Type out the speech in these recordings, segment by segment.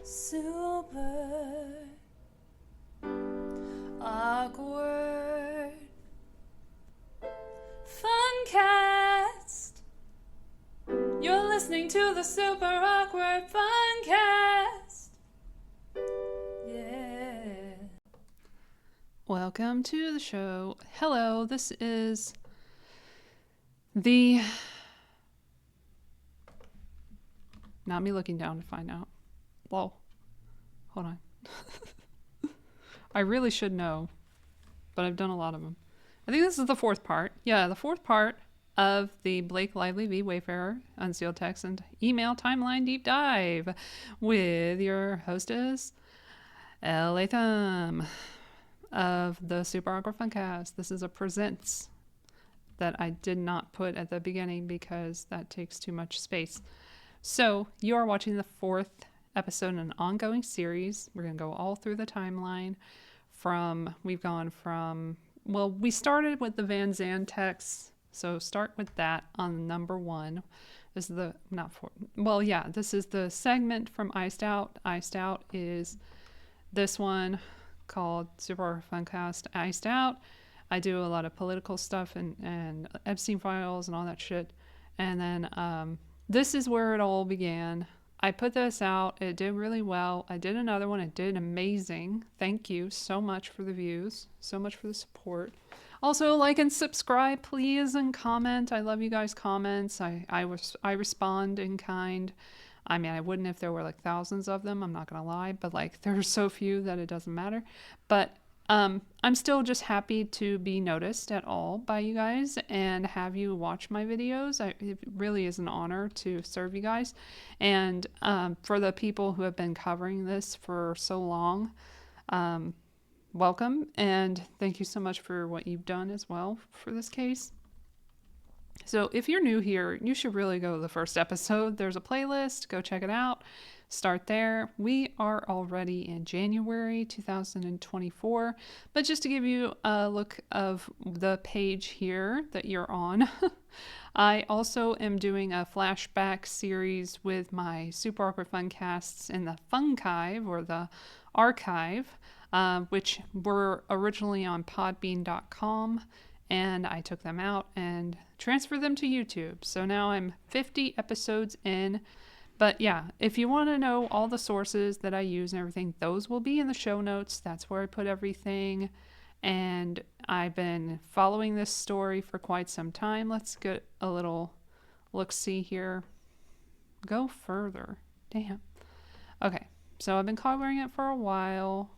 Super awkward Funcast. You're listening to the Super Awkward Funcast. Yeah. Welcome to the show. Hello, this is the... Not me looking down to find out. Whoa. Hold on. I really should know, but I've done a lot of them. I think this is the fourth part. Yeah, the fourth part of the Blake Lively v. Wayfarer Unsealed Text and Email Timeline Deep Dive with your hostess, Elle, Latham, of the Super Awkward Funcast. This is a presents that I did not put at the beginning because that takes too much space. So you are watching the fourth episode in an ongoing series. We're going to go all through the timeline we've gone from, well, we started with the Van Zandt text. So start with that on number one. This is this is the segment from Iced Out. Iced Out is this one called Super Funcast Iced Out. I do a lot of political stuff and Epstein files and all that shit. And then this is where it all began. I put this out. It did really well. I did another one. It did amazing. Thank you so much for the views. So much for the support. Also, like and subscribe, please, and comment. I love you guys' comments. I respond in kind. I mean, I wouldn't if there were like thousands of them. I'm not going to lie. But like, there are so few that it doesn't matter. But I'm still just happy to be noticed at all by you guys and have you watch my videos. It really is an honor to serve you guys. And for the people who have been covering this for so long, welcome. And thank you so much for what you've done as well for this case. So if you're new here, you should really go to the first episode. There's a playlist. Go check it out. Start there. We are already in January 2024, but just to give you a look of the page here that you're on, I also am doing a flashback series with my Super Awkward Funcasts in the Funkive or the archive, which were originally on podbean.com, and I took them out and transferred them to YouTube. So now I'm 50 episodes in. But yeah, if you want to know all the sources that I use and everything, those will be in the show notes. That's where I put everything. And I've been following this story for quite some time. Let's get a little look-see here. Go further. Damn. Okay, so I've been covering it for a while.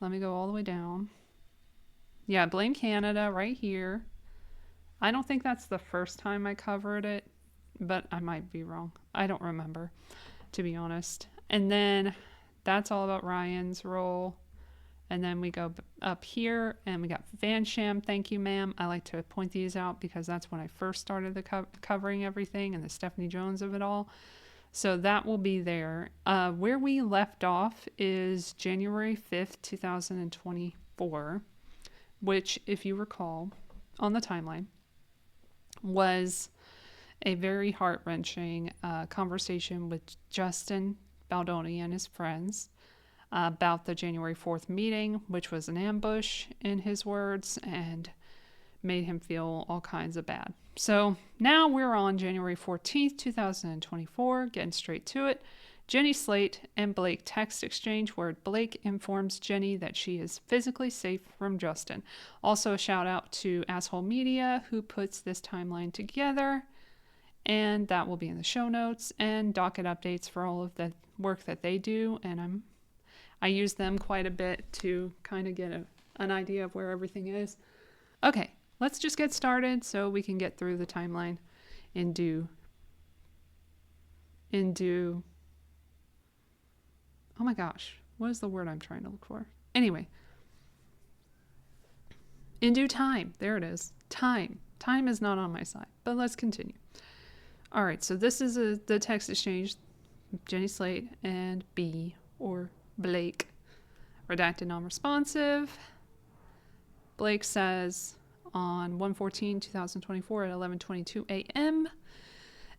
Let me go all the way down. Yeah, blame Canada right here. I don't think that's the first time I covered it, but I might be wrong. I don't remember, to be honest. And then that's all about Ryan's role. And then we go up here and we got Van Sham. Thank you, ma'am. I like to point these out because that's when I first started the covering everything and the Stephanie Jones of it all. So that will be there. Where we left off is January 5th, 2024, which, if you recall, on the timeline, was a very heart-wrenching conversation with Justin Baldoni and his friends about the January 4th meeting, which was an ambush in his words and made him feel all kinds of bad. So now we're on January 14th, 2024, getting straight to it. Jenny Slate and Blake text exchange where Blake informs Jenny that she is physically safe from Justin. Also a shout out to Asshole Media who puts this timeline together. And that will be in the show notes and docket updates for all of the work that they do. And I use them quite a bit to kind of get an idea of where everything is. Okay, let's just get started so we can get through the timeline in due. Oh my gosh, what is the word I'm trying to look for? Anyway, in due time. There it is. Time. Time is not on my side, but let's continue. All right, so this is the text exchange, Jenny Slate and B, or Blake. Redacted non-responsive. Blake says on 1/14/2024 at 11:22 a.m.,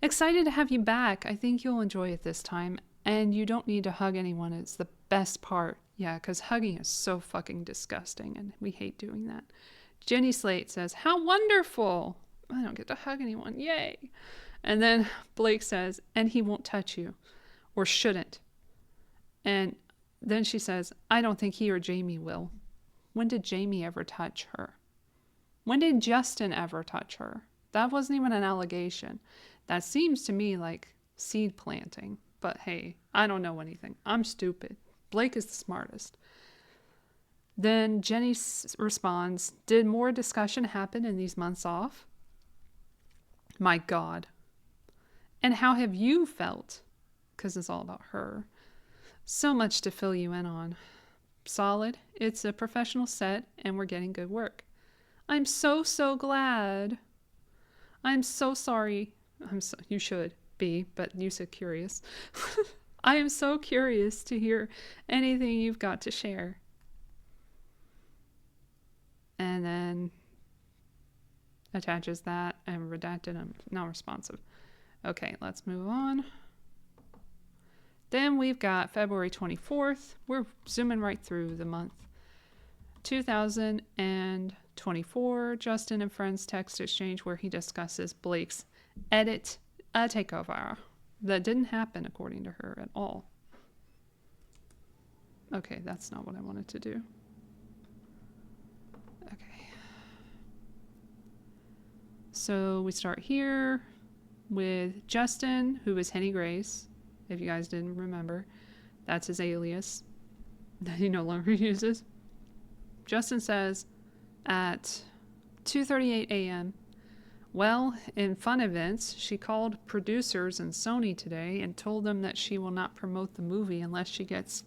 excited to have you back. I think you'll enjoy it this time. And you don't need to hug anyone. It's the best part. Yeah, because hugging is so fucking disgusting, and we hate doing that. Jenny Slate says, how wonderful. I don't get to hug anyone. Yay. And then Blake says, and he won't touch you. Or shouldn't. And then she says, I don't think he or Jamie will. When did Jamie ever touch her? When did Justin ever touch her? That wasn't even an allegation. That seems to me like seed planting. But hey, I don't know anything. I'm stupid. Blake is the smartest. Then Jenny responds, did more discussion happen in these months off? My God. And how have you felt? Because it's all about her. So much to fill you in on. Solid. It's a professional set, and we're getting good work. I'm so glad. I'm so sorry. You should be, but you said curious. I am so curious to hear anything you've got to share. And then attaches that and redacted. I'm not responsive. Okay, let's move on. Then we've got February 24th. We're zooming right through the month. 2024, Justin and Friends text exchange where he discusses Blake's edit a takeover. That didn't happen according to her at all. Okay, that's not what I wanted to do. Okay. So we start here with Justin, who is Henny Grace. If you guys didn't remember, that's his alias that he no longer uses. Justin says at 2:38 a.m., well, in fun events, she called producers and Sony today and told them that she will not promote the movie unless she gets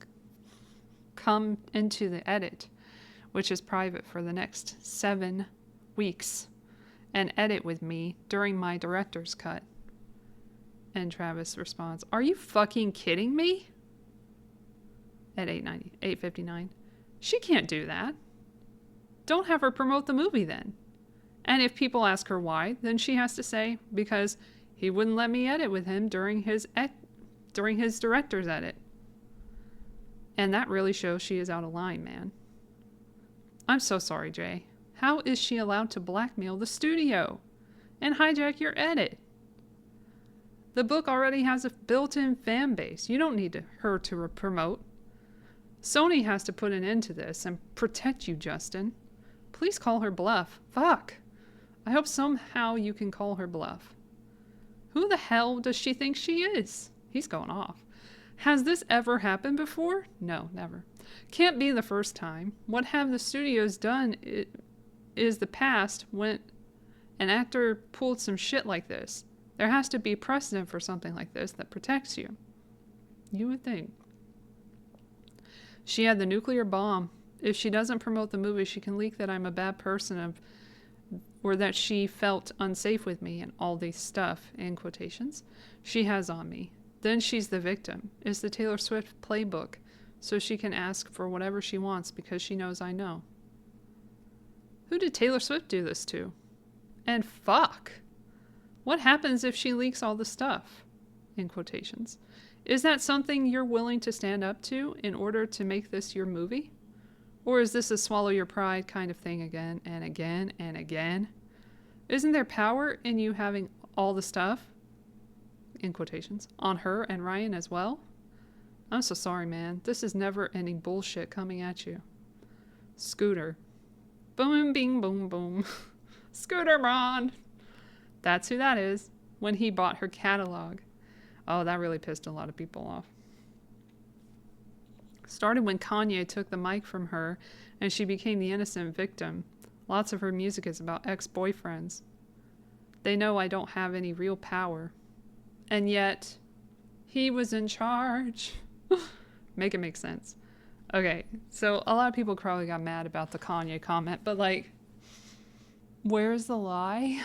come into the edit, which is private for the next 7 weeks, and edit with me during my director's cut. And Travis responds, are you fucking kidding me? At 8:59. She can't do that. Don't have her promote the movie then. And if people ask her why, then she has to say, because he wouldn't let me edit with him during his director's edit. And that really shows she is out of line, man. I'm so sorry, Jay. How is she allowed to blackmail the studio and hijack your edit? The book already has a built-in fan base. You don't need her to promote. Sony has to put an end to this and protect you, Justin. Please call her bluff. Fuck. I hope somehow you can call her bluff. Who the hell does she think she is? He's going off. Has this ever happened before? No, never. Can't be the first time. What have the studios done is the past when an actor pulled some shit like this. There has to be precedent for something like this that protects you. You would think. She had the nuclear bomb. If she doesn't promote the movie, she can leak that I'm a bad person or that she felt unsafe with me and all these stuff, in quotations, she has on me. Then she's the victim. It's the Taylor Swift playbook, so she can ask for whatever she wants because she knows I know. Who did Taylor Swift do this to? And fuck. What happens if she leaks all the stuff? In quotations. Is that something you're willing to stand up to in order to make this your movie? Or is this a swallow your pride kind of thing again and again and again? Isn't there power in you having all the stuff, in quotations, on her and Ryan as well? I'm so sorry, man. This is never ending bullshit coming at you. Scooter. Boom, bing, boom, boom. Scooter Braun. That's who that is. When he bought her catalog. Oh, that really pissed a lot of people off. Started when Kanye took the mic from her and she became the innocent victim. Lots of her music is about ex-boyfriends. They know I don't have any real power. And yet, he was in charge. Make it make sense. Okay, so a lot of people probably got mad about the Kanye comment, but like, where's the lie?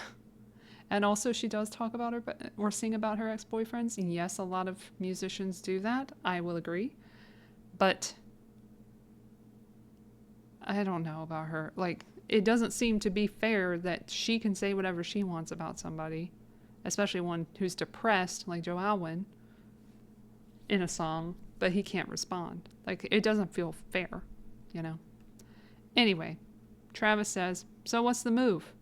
And also she does talk about her, or sing about her ex-boyfriends. And yes, a lot of musicians do that. I will agree. But I don't know about her. Like, it doesn't seem to be fair that she can say whatever she wants about somebody, especially one who's depressed, like Joe Alwyn. in a song, but he can't respond. Like, it doesn't feel fair, you know? Anyway, Travis says, so what's the move?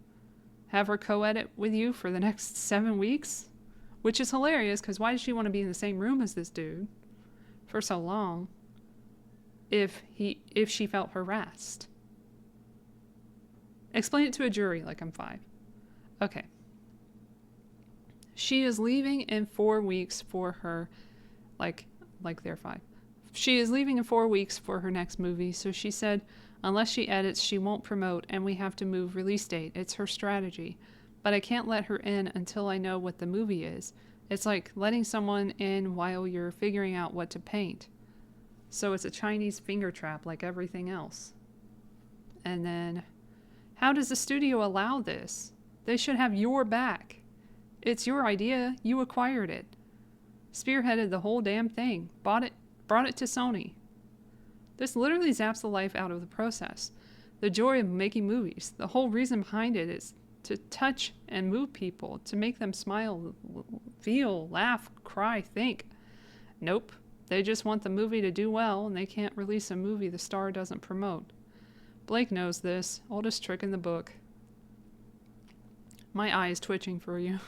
Have her co-edit with you for the next 7 weeks? Which is hilarious, because why does she want to be in the same room as this dude for so long if she felt harassed? Explain it to a jury like I'm 5. Okay. She is leaving in 4 weeks for her, like they're 5. She is leaving in 4 weeks for her next movie, so she said unless she edits, she won't promote, and we have to move release date. It's her strategy. But I can't let her in until I know what the movie is. It's like letting someone in while you're figuring out what to paint. So it's a Chinese finger trap like everything else. And then, how does the studio allow this? They should have your back. It's your idea. You acquired it. Spearheaded the whole damn thing. Brought it to Sony. This literally zaps the life out of the process. The joy of making movies. The whole reason behind it is to touch and move people, to make them smile, feel, laugh, cry, think. Nope. They just want the movie to do well, and they can't release a movie the star doesn't promote. Blake knows this. Oldest trick in the book. My eye is twitching for you.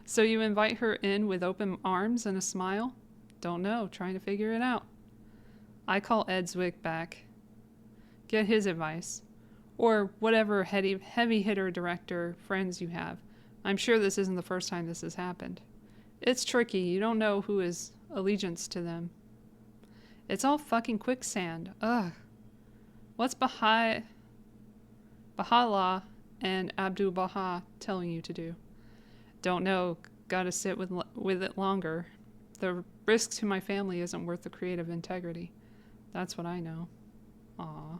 So you invite her in with open arms and a smile? Don't know. Trying to figure it out. I call Ed Zwick back. Get his advice. Or whatever heavy hitter director friends you have. I'm sure this isn't the first time this has happened. It's tricky. You don't know who is allegiance to them. It's all fucking quicksand. Ugh. What's Baha'u'llah and Abdu'l-Baha telling you to do? Don't know. Gotta sit with it longer. The risk to my family isn't worth the creative integrity. That's what I know. Aw.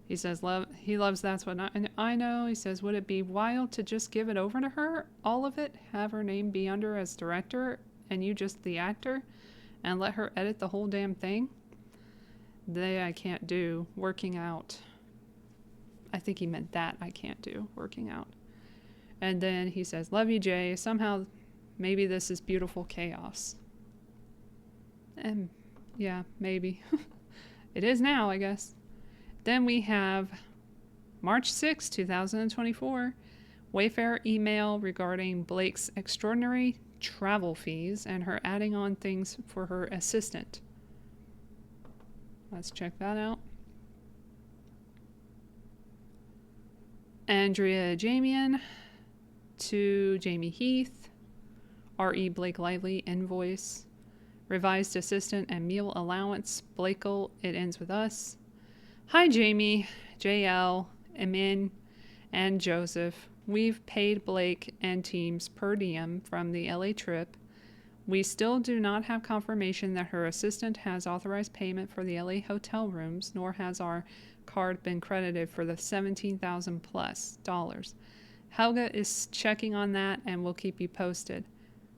He says, he loves that's what I know. He says, would it be wild to just give it over to her? All of it? Have her name be under as director and you just the actor? And let her edit the whole damn thing? I can't do. Working out. I think he meant that I can't do. Working out. And then he says, love you, Jay. Somehow, maybe this is beautiful chaos. And yeah, maybe. It is now, I guess. Then we have March 6, 2024. Wayfarer email regarding Blake's extraordinary travel fees and her adding on things for her assistant. Let's check that out. Andrea Jamian to Jamie Heath. R.E. Blake Lively invoice. Revised assistant and meal allowance. Blakel, it ends with us. Hi Jamie, JL, Emin, and Joseph. We've paid Blake and teams per diem from the LA trip. We still do not have confirmation that her assistant has authorized payment for the LA hotel rooms, nor has our card been credited for the $17,000 plus. Helga is checking on that and will keep you posted.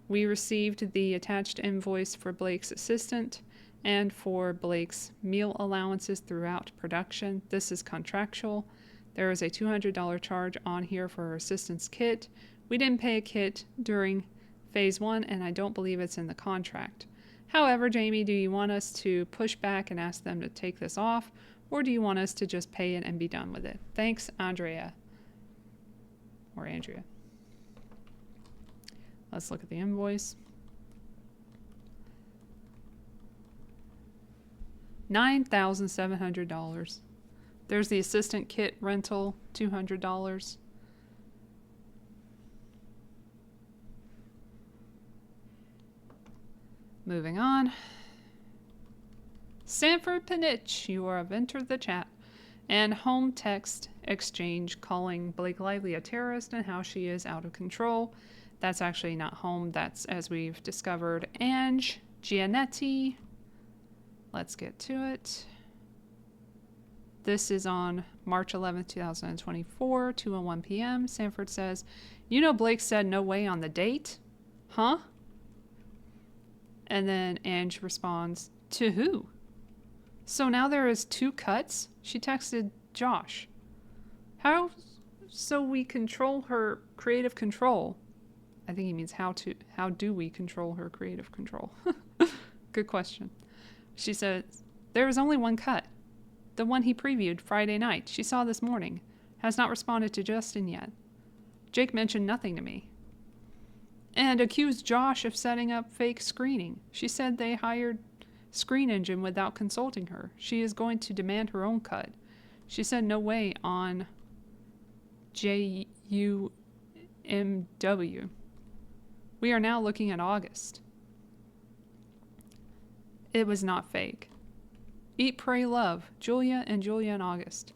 We received the attached invoice for Blake's assistant and for Blake's meal allowances throughout production. This is contractual. There is a $200 charge on here for her assistant's kit. We didn't pay a kit during phase 1, and I don't believe it's in the contract. However, Jamie, do you want us to push back and ask them to take this off, or do you want us to just pay it and be done with it? Thanks, Andrea. Or Andrea. Let's look at the invoice. $9,700. There's the assistant kit rental, $200. Moving on. Sanford Pinich, you have entered the chat. And home text exchange calling Blake Lively a terrorist and how she is out of control. That's actually not home. That's, as we've discovered, Ange Gianetti. Let's get to it. This is on March 11th, 2024, 2:01 p.m. Sanford says, you know Blake said no way on the date? Huh? And then Ange responds, to who? So now there is 2 cuts? She texted Josh. How so we control her creative control? I think he means how do we control her creative control? Good question. She says, there is only one cut. The one he previewed Friday night. She saw this morning. Has not responded to Justin yet. Jake mentioned nothing to me. And accused Josh of setting up fake screening. She said they hired Screen Engine without consulting her. She is going to demand her own cut. She said no way on JUMW. We are now looking at August. It was not fake. Eat, Pray, Love. Julia and August.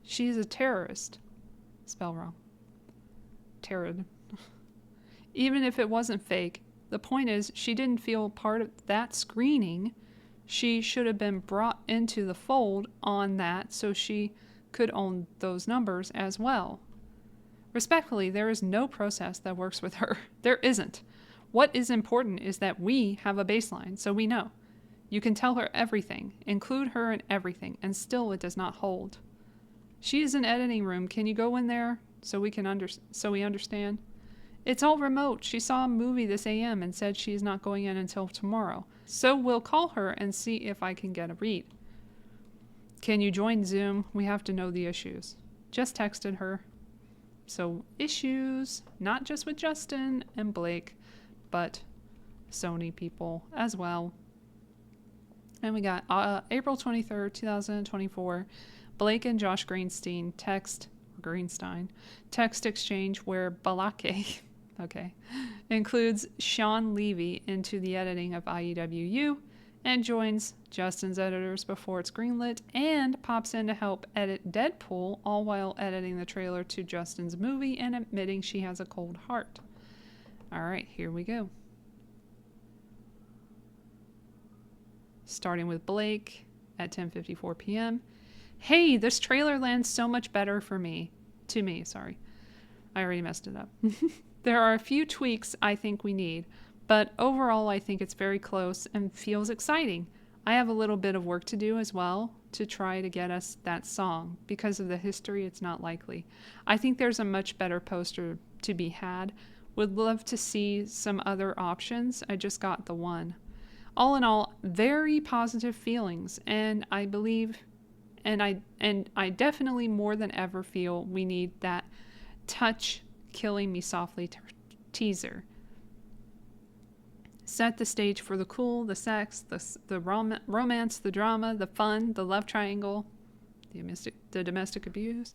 She is a terrorist. Spell wrong. Terror. Even if it wasn't fake, the point is she didn't feel part of that screening. She should have been brought into the fold on that so she could own those numbers as well. Respectfully, there is no process that works with her. There isn't. What is important is that we have a baseline so we know. You can tell her everything, include her in everything, and still it does not hold. She is in editing room. Can you go in there so we understand? It's all remote. She saw a movie this AM and said she is not going in until tomorrow. So we'll call her and see if I can get a read. Can you join Zoom? We have to know the issues. Just texted her. So issues, not just with Justin and Blake, but Sony people as well. And we got April 23rd, 2024, Blake and Josh Greenstein text exchange where Balake includes Sean Levy into the editing of IEWU and joins Justin's editors before it's greenlit and pops in to help edit Deadpool, all while editing the trailer to Justin's movie and admitting she has a cold heart. All right, here we go. Starting with Blake at 10:54 p.m. Hey, this trailer lands so much better for me. To me, sorry. I already messed it up. There are a few tweaks I think we need, but overall I think it's very close and feels exciting. I have a little bit of work to do as well to try to get us that song. Because of the history, it's not likely. I think there's a much better poster to be had. Would love to see some other options. I just got the one. All in all, very positive feelings, and I believe and I definitely more than ever feel we need that touch killing me softly teaser. Set the stage for the cool, the sex, the romance, the drama, the fun, the love triangle, the domestic abuse,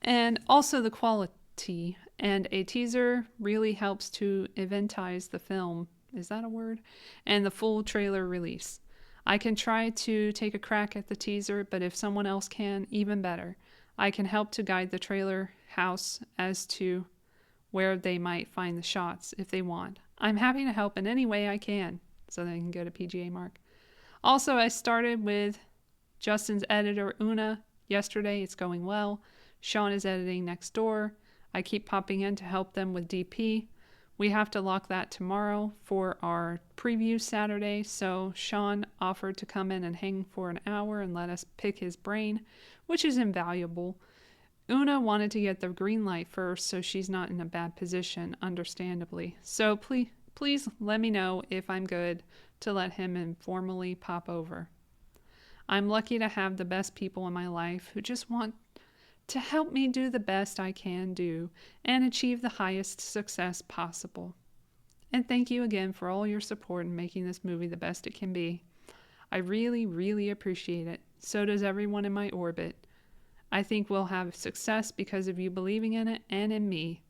and also the quality. And a teaser really helps to eventize the film. Is that a word? And the full trailer release. I can try to take a crack at the teaser, but if someone else can, even better. I can help to guide the trailer house as to where they might find the shots if they want. I'm happy to help in any way I can, so they can get a PGA mark. Also, I started with Justin's editor, Una, yesterday. It's going well. Sean is editing next door. I keep popping in to help them with DP. We have to lock that tomorrow for our preview Saturday, so Sean offered to come in and hang for an hour and let us pick his brain, which is invaluable. Una wanted to get the green light first, so she's not in a bad position, understandably. So please let me know if I'm good to let him informally pop over. I'm lucky to have the best people in my life who just want to help me do the best I can do and achieve the highest success possible. And thank you again for all your support in making this movie the best it can be. I really, really appreciate it. So does everyone in my orbit. I think we'll have success because of you believing in it and in me.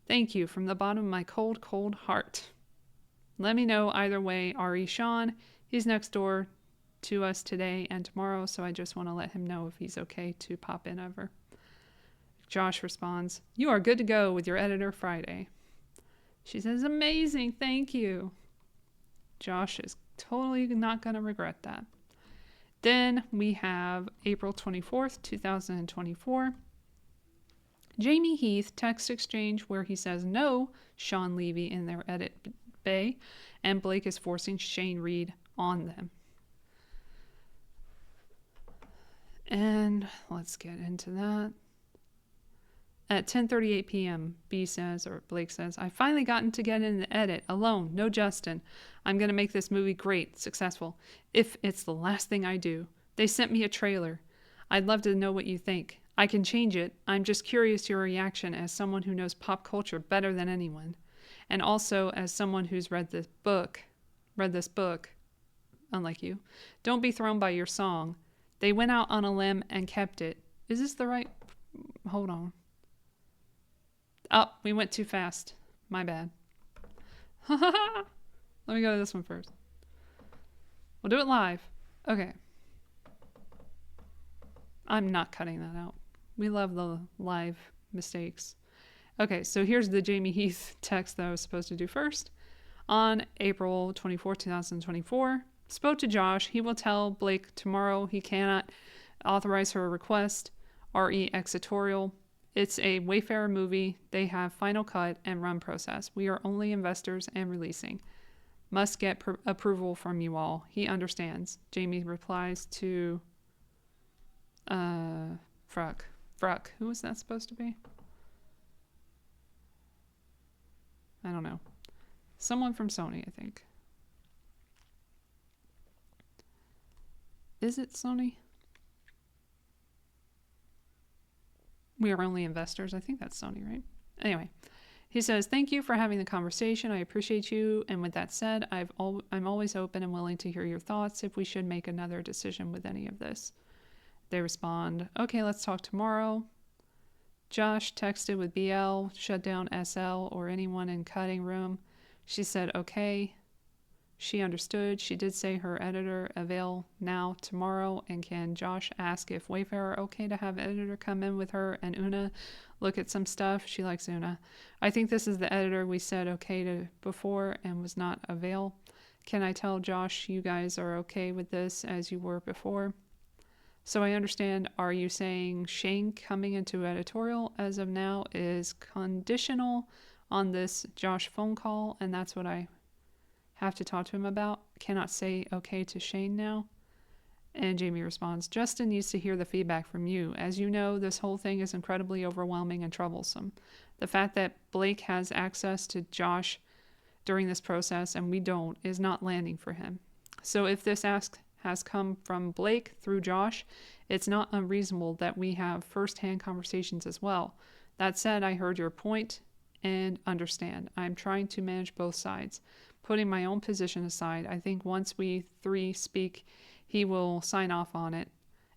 Thank you from the bottom of my cold, cold heart. Let me know either way, R.E. Sean. He's next door to us today and tomorrow, so I just want to let him know if he's okay to pop in over. Josh responds, you are good to go with your editor Friday. She says, amazing, thank you. Josh is totally not going to regret that. Then we have April 24th, 2024. Jamie Heath text exchange where he says no Sean Levy in their edit bay, and Blake is forcing Shane Reed on them. And let's get into that. At 10:38 p.m., Blake says, I finally gotten to get in the edit, alone, no Justin. I'm going to make this movie great, successful, if it's the last thing I do. They sent me a trailer. I'd love to know what you think. I can change it. I'm just curious to your reaction as someone who knows pop culture better than anyone. And also as someone who's read this book, unlike you. Don't be thrown by your song. They went out on a limb and kept it. Is this the right... Hold on. Oh, we went too fast. My bad. Let me go to this one first. We'll do it live. Okay. I'm not cutting that out. We love the live mistakes. Okay, so here's the Jamie Heath text that I was supposed to do first. On April 24, 2024, spoke to Josh. He will tell Blake tomorrow he cannot authorize her request. RE Exitorial. It's a Wayfarer movie. They have final cut and run process. We are only investors and releasing. Must get approval from you all. He understands. Jamie replies to Fruck. Who was that supposed to be? I don't know. Someone from Sony, I think. Is it Sony? We are only investors. I think that's Sony, right? Anyway, he says, thank you for having the conversation. I appreciate you. And with that said, I'm always open and willing to hear your thoughts if we should make another decision with any of this. They respond, okay, let's talk tomorrow. Josh texted with BL, shut down SL or anyone in cutting room. She said, okay. She understood. She did say her editor avail now tomorrow, and can Josh ask if Wayfarer okay to have editor come in with her and Una look at some stuff? She likes Una. I think this is the editor we said okay to before and was not avail. Can I tell Josh you guys are okay with this as you were before? So I understand, are you saying Shane coming into editorial as of now is conditional on this Josh phone call, and that's what I have to talk to him about? Cannot say okay to Shane now? And Jamie responds, Justin needs to hear the feedback from you. As you know, this whole thing is incredibly overwhelming and troublesome. The fact that Blake has access to Josh during this process and we don't is not landing for him. So if this ask has come from Blake through Josh, it's not unreasonable that we have first-hand conversations as well. That said, I heard your point and understand. I'm trying to manage both sides. Putting my own position aside, I think once we three speak, he will sign off on it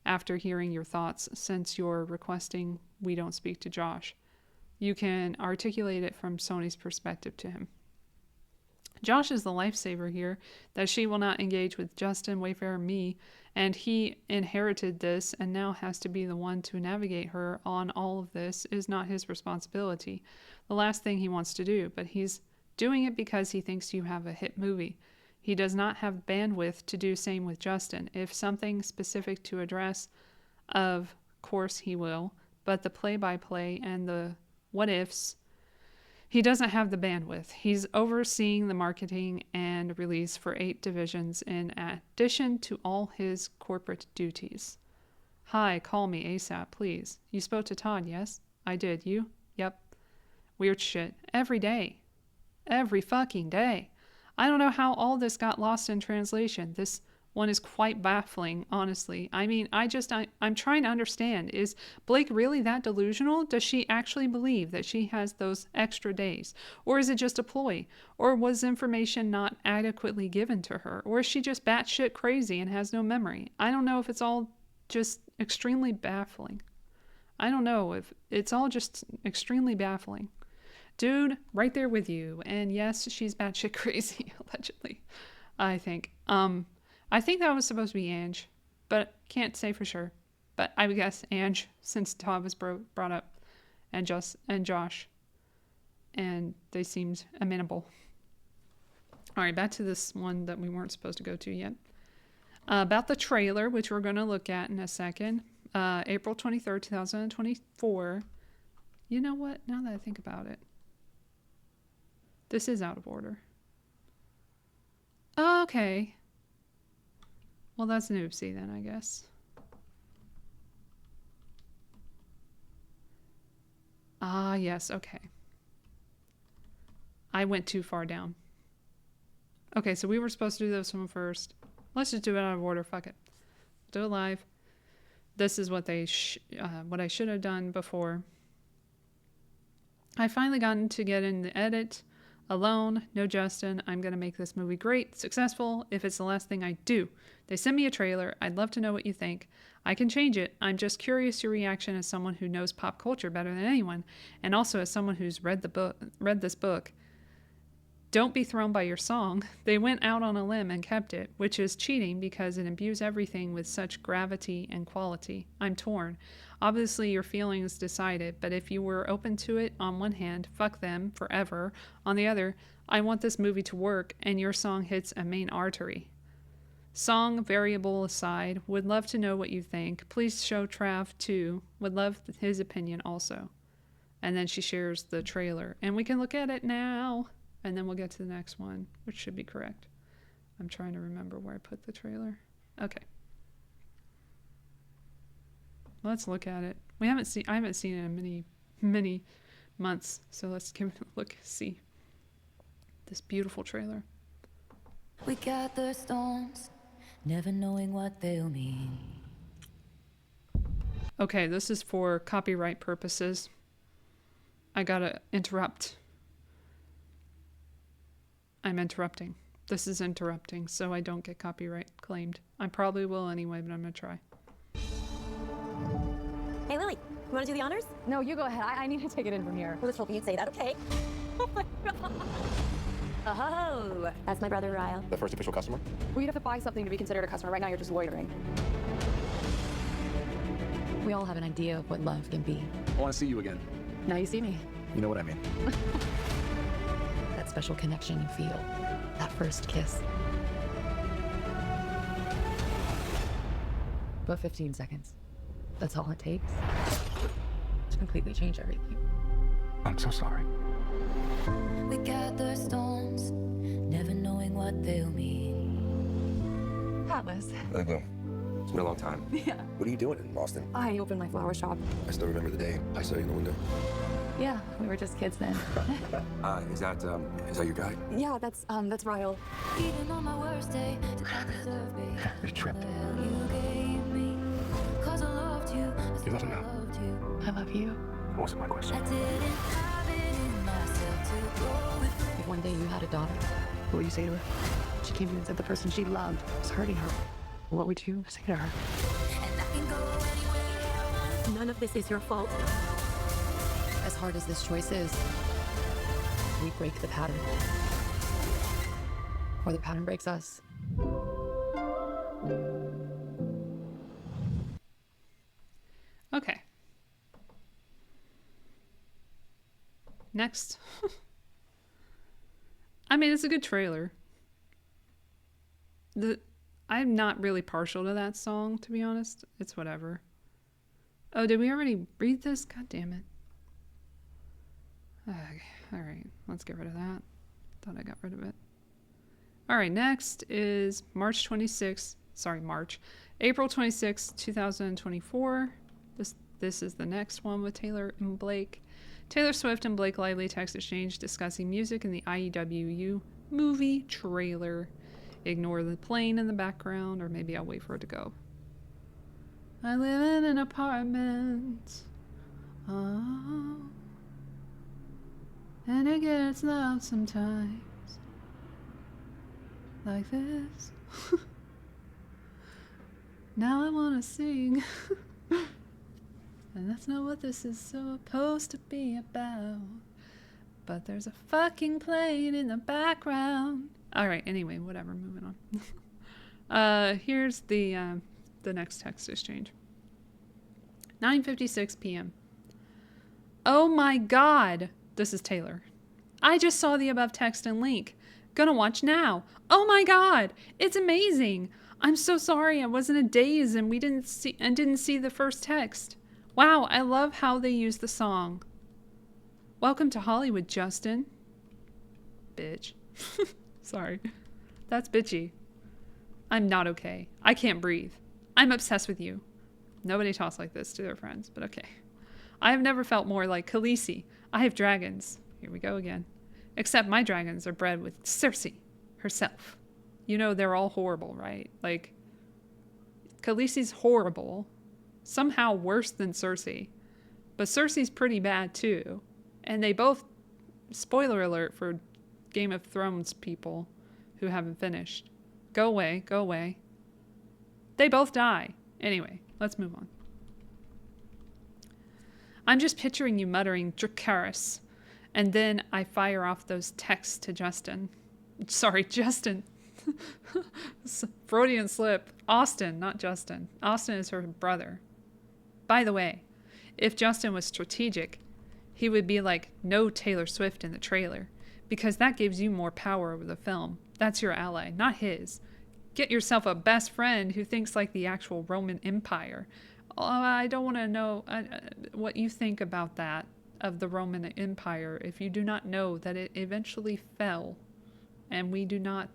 after hearing your thoughts, since you're requesting we don't speak to Josh. You can articulate it from Sony's perspective to him. Josh is the lifesaver here, that she will not engage with Justin, Wayfarer, me, and he inherited this and now has to be the one to navigate her on all of this is not his responsibility. The last thing he wants to do, but he's doing it because he thinks you have a hit movie. He does not have bandwidth to do same with Justin. If something specific to address, of course he will, but the play-by-play and the what-ifs, he doesn't have the bandwidth. He's overseeing the marketing and release for 8 divisions in addition to all his corporate duties. Hi, call me ASAP, please. You spoke to Todd, yes? I did. You? Yep. Weird shit. Every day. Every fucking day. I don't know how all this got lost in translation. This one is quite baffling, honestly. I mean, I'm trying to understand. Is Blake really that delusional? Does she actually believe that she has those extra days? Or is it just a ploy? Or was information not adequately given to her? Or is she just batshit crazy and has no memory? I don't know if it's all just extremely baffling. I don't know if it's all just extremely baffling. Dude, right there with you. And yes, she's batshit crazy, allegedly. I think. I think that was supposed to be Ange, but can't say for sure. But I would guess Ange, since Todd was brought up, and Josh, and they seemed amenable. All right, back to this one that we weren't supposed to go to yet. About the trailer, which we're going to look at in a second. April 23rd, 2024. You know what? Now that I think about it, this is out of order. Okay. Well, that's an oopsie then, I guess. Ah, yes, okay. I went too far down. Okay, so we were supposed to do this one first. Let's just do it out of order. Fuck it. Do it live. This is what what I should have done before. I finally gotten to get in the edit alone. No Justin. I'm going to make this movie great, successful, if it's the last thing I do. They sent me a trailer. I'd love to know what you think. I can change it. I'm just curious your reaction as someone who knows pop culture better than anyone, and also as someone who's read this book. Don't be thrown by your song. They went out on a limb and kept it, which is cheating because it imbues everything with such gravity and quality. I'm torn. Obviously, your feelings decided, but if you were open to it, on one hand, fuck them forever. On the other, I want this movie to work, and your song hits a main artery. Song variable aside, would love to know what you think. Please show Trav too. Would love his opinion also. And then she shares the trailer, and we can look at it now. And then we'll get to the next one, which should be correct. I'm trying to remember where I put the trailer. Okay. Let's look at it. I haven't seen it in many months. So let's give it a look, see this beautiful trailer. We gather stones, never knowing what they'll mean. Okay, this is for copyright purposes. I gotta interrupt. I'm interrupting. This is interrupting, so I don't get copyright claimed. I probably will anyway, but I'm gonna try. Hey, Lily, you want to do the honors? No, you go ahead. I need to take it in from here. I was hoping you'd say that, okay? Oh my god. Oh, that's my brother, Ryle. The first official customer? Well, you'd have to buy something to be considered a customer. Right now, you're just loitering. We all have an idea of what love can be. I want to see you again. Now you see me. You know what I mean. That special connection you feel. That first kiss. But 15 seconds. That's all it takes to completely change everything. I'm so sorry. We gather stones, never knowing what they'll mean. Atlas. Lily Bloom. It's been a long time. Yeah. What are you doing in Boston? I opened my flower shop. I still remember the day I saw you in the window. Yeah, we were just kids then. Is that your guy? Yeah, that's Ryle. Even on my worst day, did I deserve me? Your trip. Well, you gave me, 'cause I loved you. You love him now? Loved you. I love you. That wasn't my question. I didn't have it in myself to go with. If one day you had a daughter, what would you say to her? She came to you and said the person she loved was hurting her. What would you say to her? And I can go anywhere. None of this is your fault. As hard as this choice is, we break the pattern. Or the pattern breaks us. Okay. Next. I mean, it's a good trailer. I'm not really partial to that song, to be honest. It's whatever. Oh, did we already read this? God damn it. Okay. All right, let's get rid of that. Thought I got rid of it. All right, next is April 26, 2024. This is the next one with Taylor and Blake. Taylor Swift and Blake Lively text exchange discussing music in the IEWU movie trailer. Ignore the plane in the background, or maybe I'll wait for it to go. I live in an apartment. Oh. And it gets loud sometimes. Like this. Now I wanna sing. And that's not what this is supposed to be about. But there's a fucking plane in the background. Alright, anyway, whatever, moving on. Here's the next text exchange. 9:56 p.m. Oh my god! This is Taylor. I just saw the above text and link. Gonna watch now. Oh my god! It's amazing! I'm so sorry I was in a daze and didn't see the first text. Wow, I love how they use the song. Welcome to Hollywood, Justin. Bitch. Sorry. That's bitchy. I'm not okay. I can't breathe. I'm obsessed with you. Nobody talks like this to their friends, but okay. I have never felt more like Khaleesi. I have dragons. Here we go again. Except my dragons are bred with Cersei herself. You know they're all horrible, right? Like, Khaleesi's horrible. Somehow worse than Cersei. But Cersei's pretty bad too. And they both, spoiler alert for Game of Thrones people who haven't finished. Go away, go away. They both die. Anyway, let's move on. I'm just picturing you muttering Dracarys, and then I fire off those texts to Justin. Sorry, Justin. Freudian slip. Austin, not Justin. Austin is her brother. By the way, if Justin was strategic, he would be like, no Taylor Swift in the trailer, because that gives you more power over the film. That's your ally, not his. Get yourself a best friend who thinks like the actual Roman Empire. I don't want to know what you think about that, of the Roman Empire, if you do not know that it eventually fell, and we do not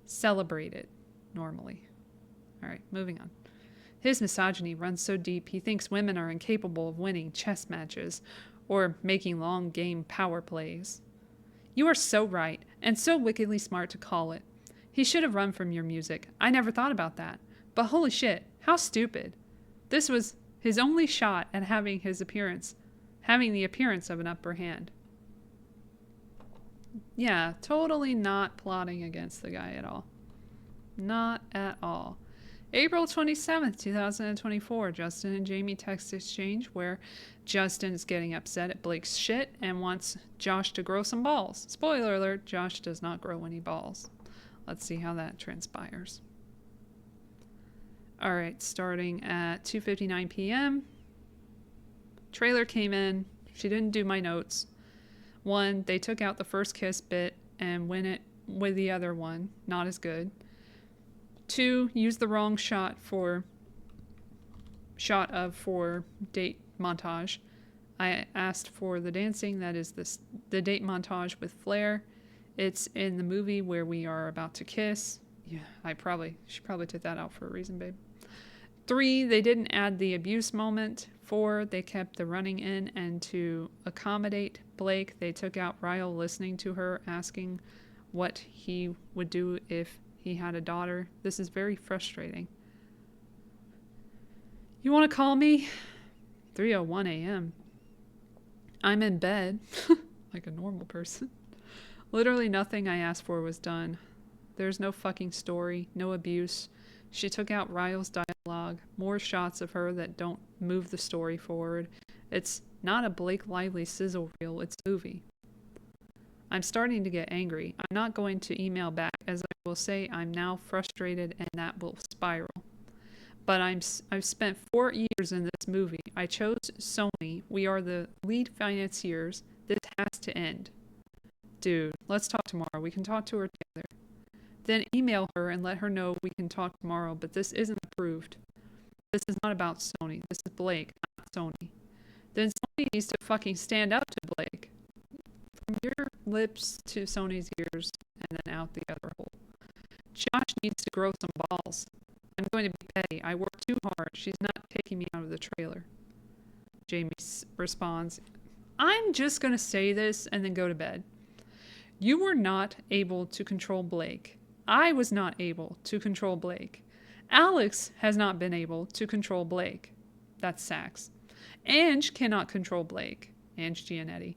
celebrate it normally. All right, moving on. His misogyny runs so deep he thinks women are incapable of winning chess matches or making long game power plays. You are so right, and so wickedly smart to call it. He should have run from your music. I never thought about that. But holy shit, how stupid. This was his only shot at having the appearance of an upper hand. Yeah, totally not plotting against the guy at all. Not at all. April 27th, 2024, Justin and Jamie text exchange where Justin is getting upset at Blake's shit and wants Josh to grow some balls. Spoiler alert, Josh does not grow any balls. Let's see how that transpires. All right, starting at 2:59 p.m. Trailer came in. She didn't do my notes. One, they took out the first kiss bit and went it with the other one. Not as good. Two, used the wrong shot for date montage. I asked for the dancing. That is the date montage with Flair. It's in the movie where we are about to kiss. Yeah, she probably took that out for a reason, babe. 3, they didn't add the abuse moment. 4, they kept the running in, and to accommodate Blake, they took out Ryle listening to her asking what he would do if he had a daughter. This is very frustrating. You want to call me? 3:01 a.m. I'm in bed, like a normal person. Literally nothing I asked for was done. There's no fucking story, no abuse. She took out Ryle's dialogue, more shots of her that don't move the story forward. It's not a Blake Lively sizzle reel, it's a movie. I'm starting to get angry. I'm not going to email back, as I will say I'm now frustrated and that will spiral. But I've spent 4 years in this movie. I chose Sony. We are the lead financiers. This has to end. Dude, let's talk tomorrow. We can talk to her together. Then email her and let her know we can talk tomorrow, but this isn't approved. This is not about Sony. This is Blake, not Sony. Then Sony needs to fucking stand up to Blake. From your lips to Sony's ears and then out the other hole. Josh needs to grow some balls. I'm going to be petty. I work too hard. She's not taking me out of the trailer. Jamie responds, I'm just going to say this and then go to bed. You were not able to control Blake. I was not able to control Blake. Alex has not been able to control Blake. That's Sax. Ange cannot control Blake. Ange Gianetti.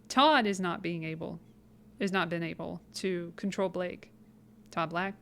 Todd is not been able to control Blake. Todd Black.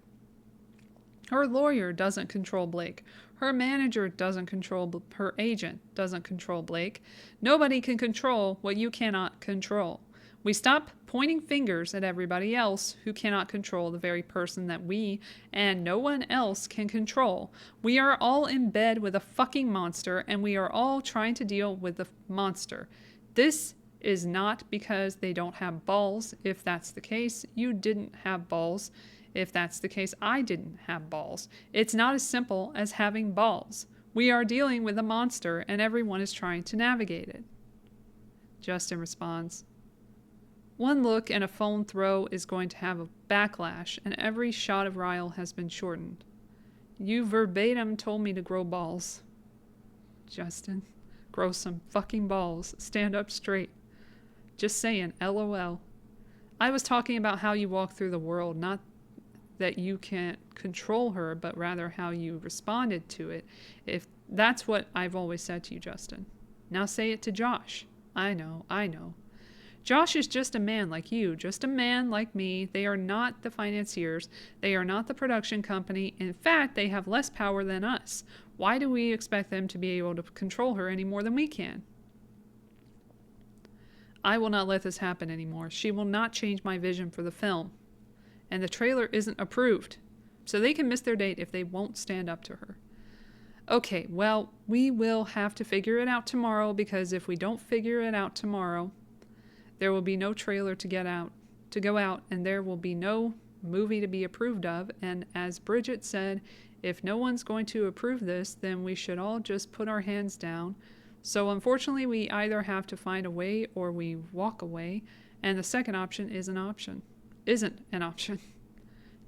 Her lawyer doesn't control Blake. Her manager doesn't control, her agent doesn't control Blake. Nobody can control what you cannot control. We stop pointing fingers at everybody else who cannot control the very person that we and no one else can control. We are all in bed with a fucking monster and we are all trying to deal with the monster. This is not because they don't have balls. If that's the case, you didn't have balls. If that's the case, I didn't have balls. It's not as simple as having balls. We are dealing with a monster and everyone is trying to navigate it. Justin responds, one look and a phone throw is going to have a backlash, and every shot of Ryle has been shortened. You verbatim told me to grow balls. Justin, Grow some fucking balls. Stand up straight. Just saying, LOL. I was talking about how you walk through the world, not that you can't control her, but rather how you responded to it. If that's what I've always said to you, Justin. Now say it to Josh. I know. Josh is just a man like you, just a man like me. They are not the financiers. They are not the production company. In fact, they have less power than us. Why do we expect them to be able to control her any more than we can? I will not let this happen anymore. She will not change my vision for the film. And the trailer isn't approved. So they can miss their date if they won't stand up to her. Okay, well, we will have to figure it out tomorrow, because if we don't figure it out tomorrow, there will be no trailer to go out, and there will be no movie to be approved of. And as Bridget said, if no one's going to approve this, then we should all just put our hands down. So unfortunately, we either have to find a way or we walk away, and the second option isn't an option.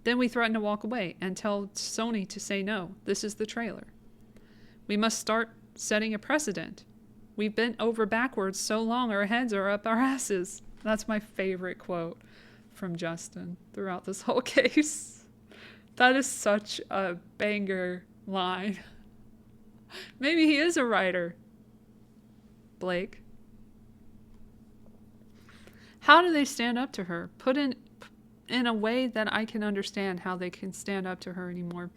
Then we threaten to walk away and tell Sony to say no. This is the trailer. We must start setting a precedent. We've bent over backwards so long our heads are up our asses. That's my favorite quote from Justin throughout this whole case. That is such a banger line. Maybe he is a writer. Blake. How do they stand up to her? Put in a way that I can understand how they can stand up to her anymore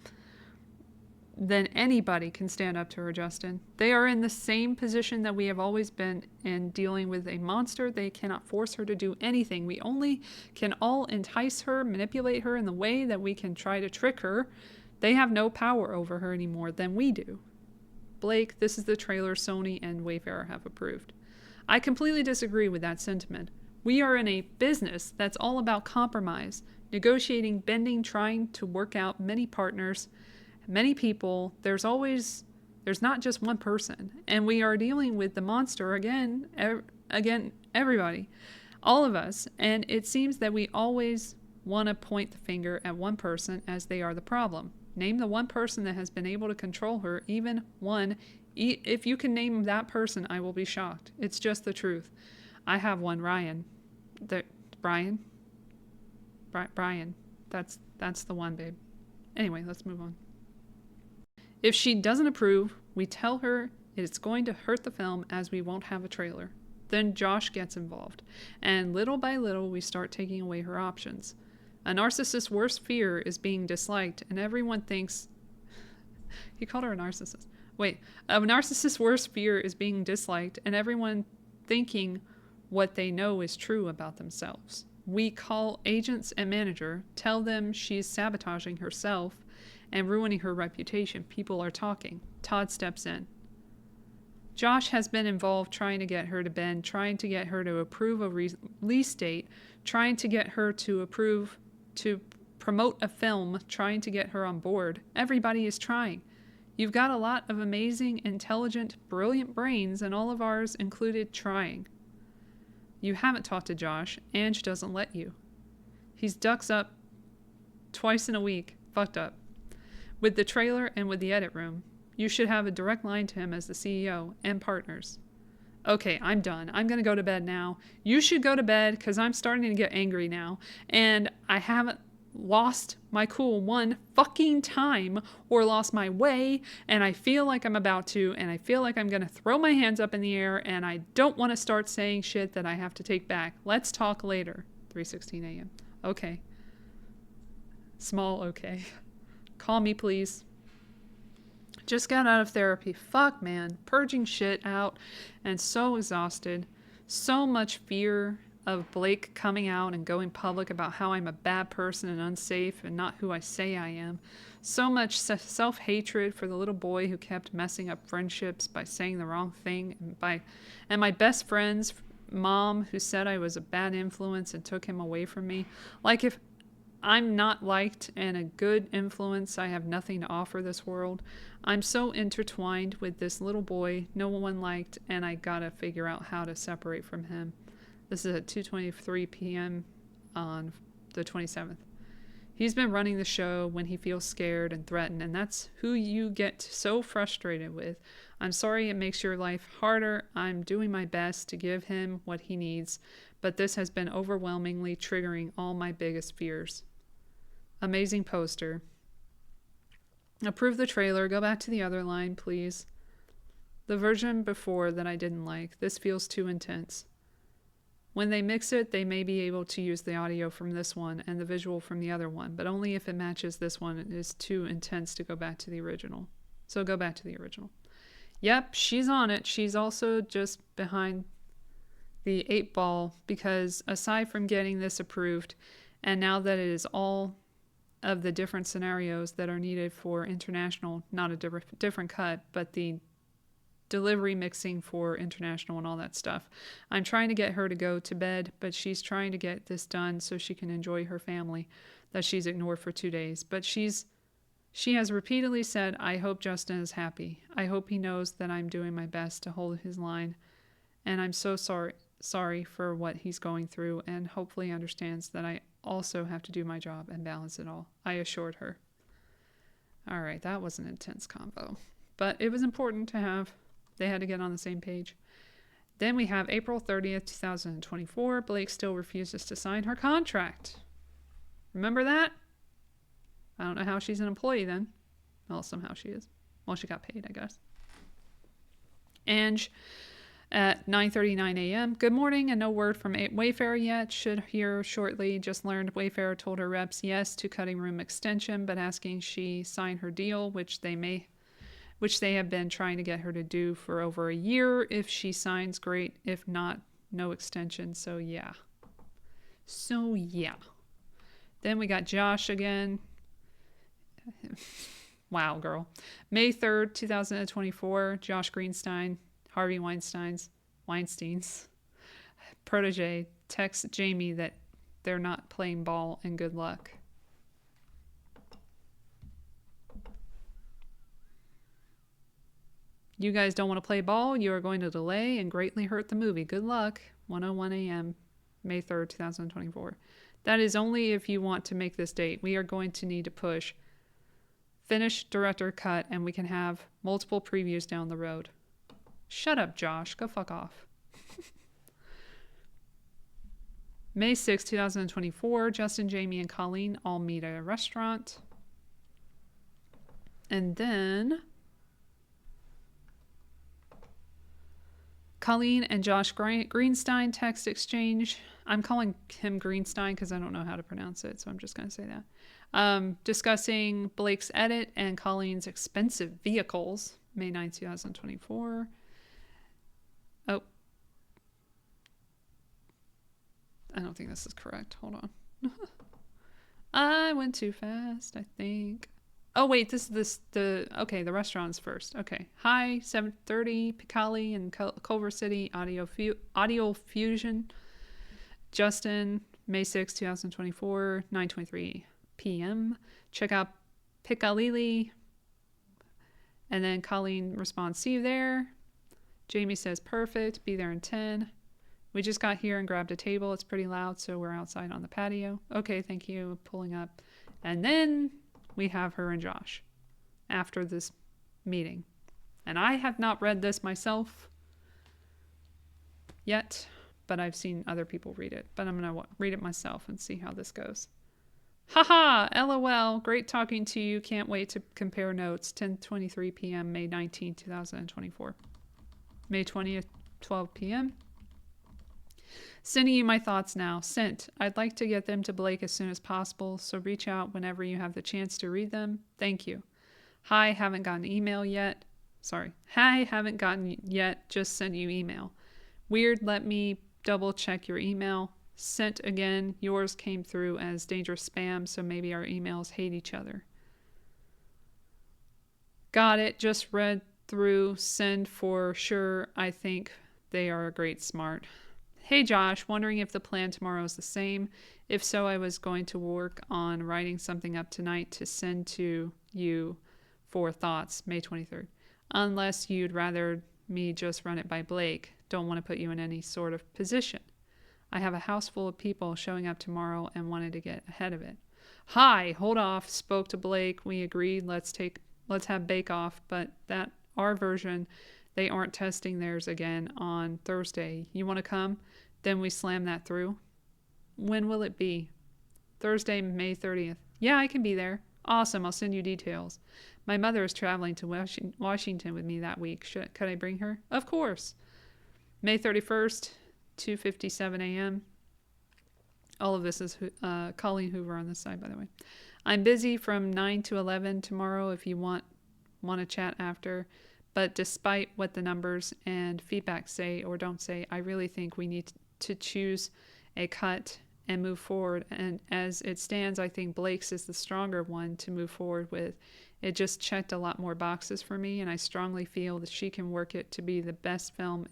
than anybody can stand up to her, Justin. They are in the same position that we have always been in, dealing with a monster. They cannot force her to do anything. We only can all entice her, manipulate her in the way that we can try to trick her. They have no power over her anymore than we do. Blake, this is the trailer Sony and Wayfarer have approved. I completely disagree with that sentiment. We are in a business that's all about compromise, negotiating, bending, trying to work out many partners, many people. There's not just one person. And we are dealing with the monster again, everybody, all of us. And it seems that we always want to point the finger at one person as they are the problem. Name the one person that has been able to control her, even one. If you can name that person, I will be shocked. It's just the truth. I have one, Ryan. Brian? Brian. That's the one, babe. Anyway, let's move on. If she doesn't approve, we tell her it's going to hurt the film, as we won't have a trailer. Then Josh gets involved, and little by little we start taking away her options. A narcissist's worst fear is being disliked, and everyone thinks... He called her a narcissist. Wait, a narcissist's worst fear is being disliked, and everyone thinking what they know is true about themselves. We call agents and manager, tell them she's sabotaging herself and ruining her reputation. People are talking. Todd steps in. Josh has been involved trying to get her to bend, trying to get her to approve a release date, trying to get her to approve to promote a film, trying to get her on board. Everybody is trying. You've got a lot of amazing, intelligent, brilliant brains, and all of ours included trying. You haven't talked to Josh. Ange doesn't let you. He's ducks up twice in a week. Fucked up. With the trailer and with the edit room. You should have a direct line to him as the CEO and partners. Okay, I'm done. I'm going to go to bed now. You should go to bed because I'm starting to get angry now. And I haven't lost my cool one fucking time or lost my way. And I feel like I'm about to. And I feel like I'm going to throw my hands up in the air. And I don't want to start saying shit that I have to take back. Let's talk later. 3:16 a.m. Okay. Small okay. Call me, please. Just got out of therapy. Fuck, man. Purging shit out and so exhausted. So much fear of Blake coming out and going public about how I'm a bad person and unsafe and not who I say I am. So much self-hatred for the little boy who kept messing up friendships by saying the wrong thing. And my best friend's mom who said I was a bad influence and took him away from me. Like, if I'm not liked and a good influence, I have nothing to offer this world. I'm so intertwined with this little boy no one liked, and I gotta figure out how to separate from him. This is at 2:23 p.m. on the 27th. He's been running the show when he feels scared and threatened, and that's who you get so frustrated with. I'm sorry it makes your life harder. I'm doing my best to give him what he needs, but this has been overwhelmingly triggering all my biggest fears. Amazing poster. Approve the trailer. Go back to the other line, please. The version before that I didn't like. This feels too intense. When they mix it, they may be able to use the audio from this one and the visual from the other one, but only if it matches this one. It is too intense to go back to the original. So go back to the original. Yep, she's on it. She's also just behind the 8 ball because aside from getting this approved, and now that it is all of the different scenarios that are needed for international, not a different cut, but the delivery mixing for international and all that stuff. I'm trying to get her to go to bed, but she's trying to get this done so she can enjoy her family that she's ignored for 2 days. But she has repeatedly said, I hope Justin is happy. I hope he knows that I'm doing my best to hold his line. And I'm so sorry for what he's going through, and hopefully understands that I also have to do my job and balance it all. I assured her. All right, that was an intense convo. But it was important to have. They had to get on the same page. Then we have April 30th, 2024. Blake still refuses to sign her contract. Remember that? I don't know how she's an employee then. Well, somehow she is. Well, she got paid, I guess. Ange at 9:39 a.m. Good morning, and no word from Wayfarer yet. Should hear shortly. Just learned Wayfarer told her reps yes to cutting room extension, but asking she sign her deal, which they have been trying to get her to do for over a year. If she signs, great. If not, no extension. So yeah. Then we got Josh again. Wow, girl. May 3rd, 2024. Josh Greenstein, Harvey Weinstein's protege, texts Jamie that they're not playing ball and good luck. You guys don't want to play ball. You are going to delay and greatly hurt the movie. Good luck. 1:01 a.m. May 3rd, 2024. That is only if you want to make this date. We are going to need to push finish director cut, and we can have multiple previews down the road. Shut up, Josh. Go fuck off. May 6th, 2024. Justin, Jamie, and Colleen all meet at a restaurant. And then Colleen and Josh Greenstein text exchange. I'm calling him Greenstein because I don't know how to pronounce it, so I'm just going to say that. Discussing Blake's edit and Colleen's expensive vehicles. May 9th, 2024. Oh. I don't think this is correct. Hold on. I went too fast, I think. Oh, wait, okay, the restaurant's first. Okay. Hi, 7:30, Picali in Culver City, Audio Fusion. Justin, May 6, 2024, 9:23 p.m. Check out Picalili. And then Colleen responds, see you there. Jamie says, perfect, be there in 10. We just got here and grabbed a table. It's pretty loud, so we're outside on the patio. Okay, thank you. Pulling up. And then we have her and Josh after this meeting. And I have not read this myself yet, but I've seen other people read it. But I'm going to read it myself and see how this goes. Haha, LOL. Great talking to you. Can't wait to compare notes. 10:23 p.m., May 19, 2024. May 20th, 12 p.m. Sending you my thoughts now. Sent. I'd like to get them to Blake as soon as possible, so reach out whenever you have the chance to read them. Thank you. Hi, haven't gotten email yet. Sorry. Hi, haven't gotten yet. Just sent you email. Weird, let me double check your email. Sent again. Yours came through as dangerous spam, so maybe our emails hate each other. Got it. Just read through. Send for sure. I think they are a great smart. Hey Josh, wondering if the plan tomorrow is the same. If so, I was going to work on writing something up tonight to send to you for thoughts, May 23rd. Unless you'd rather me just run it by Blake. Don't want to put you in any sort of position. I have a house full of people showing up tomorrow and wanted to get ahead of it. Hi, hold off. Spoke to Blake. We agreed. Let's have Bake Off, but that our version, they aren't testing theirs again on Thursday. You want to come? Then we slam that through. When will it be? Thursday, May 30th. Yeah, I can be there. Awesome. I'll send you details. My mother is traveling to Washington with me that week. Could I bring her? Of course. May 31st, 2:57 a.m. All of this is Colleen Hoover on this side, by the way. I'm busy from 9 to 11 tomorrow if you want to chat after. But despite what the numbers and feedback say or don't say, I really think we need to choose a cut and move forward. And as it stands, I think Blake's is the stronger one to move forward with. It just checked a lot more boxes for me, and I strongly feel that she can work it to be the best film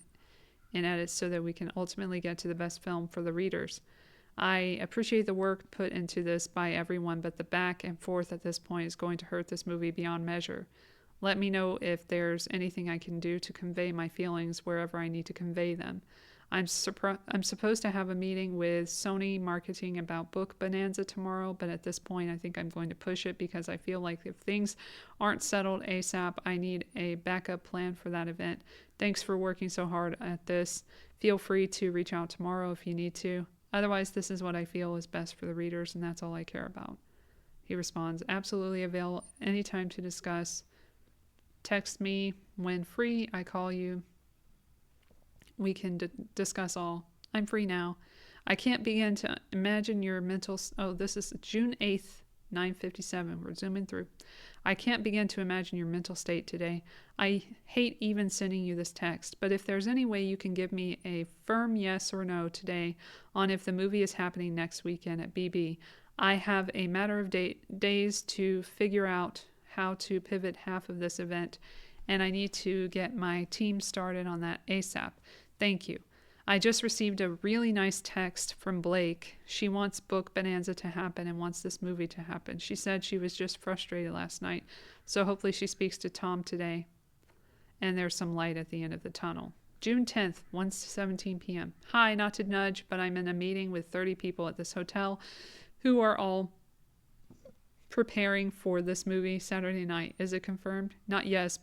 and edit so that we can ultimately get to the best film for the readers. I appreciate the work put into this by everyone, but the back and forth at this point is going to hurt this movie beyond measure. Let me know if there's anything I can do to convey my feelings wherever I need to convey them. I'm supposed to have a meeting with Sony Marketing about Book Bonanza tomorrow, but at this point I think I'm going to push it because I feel like if things aren't settled ASAP, I need a backup plan for that event. Thanks for working so hard at this. Feel free to reach out tomorrow if you need to. Otherwise, this is what I feel is best for the readers, and that's all I care about. He responds, absolutely available anytime to discuss. Text me when free. I call you. We can discuss all. I'm free now. I can't begin to imagine your mental... Oh, this is June 8th, 9:57. We're zooming through. I can't begin to imagine your mental state today. I hate even sending you this text, but if there's any way you can give me a firm yes or no today on if the movie is happening next weekend at BB, I have a matter of days to figure out how to pivot half of this event, and I need to get my team started on that ASAP. Thank you. I just received a really nice text from Blake. She wants Book Bonanza to happen and wants this movie to happen. She said she was just frustrated last night, so hopefully she speaks to Tom today. And there's some light at the end of the tunnel. June 10th, 1:17 p.m. Hi, not to nudge, but I'm in a meeting with 30 people at this hotel who are all preparing for this movie Saturday night. Is it confirmed? Not yes.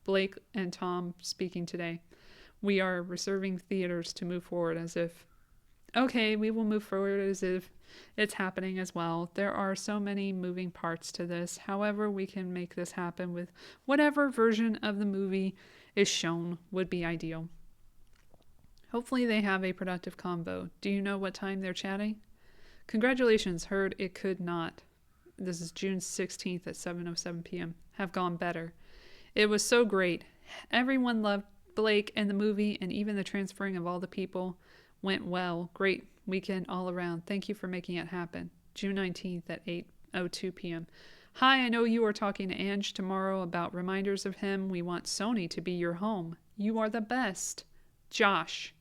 Blake and Tom speaking today. We are reserving theaters to move forward as if, okay, we will move forward as if it's happening as well. There are so many moving parts to this. However, we can make this happen with whatever version of the movie is shown would be ideal. Hopefully they have a productive convo. Do you know what time they're chatting? Congratulations, heard it could not. This is June 16th at 7:07 p.m. Have gone better. It was so great. Everyone loved Blake and the movie, and even the transferring of all the people went well. Great weekend all around. Thank you for making it happen. June 19th at 8:02 p.m. Hi, I know you are talking to Ange tomorrow about reminders of him. We want Sony to be your home. You are the best. Josh.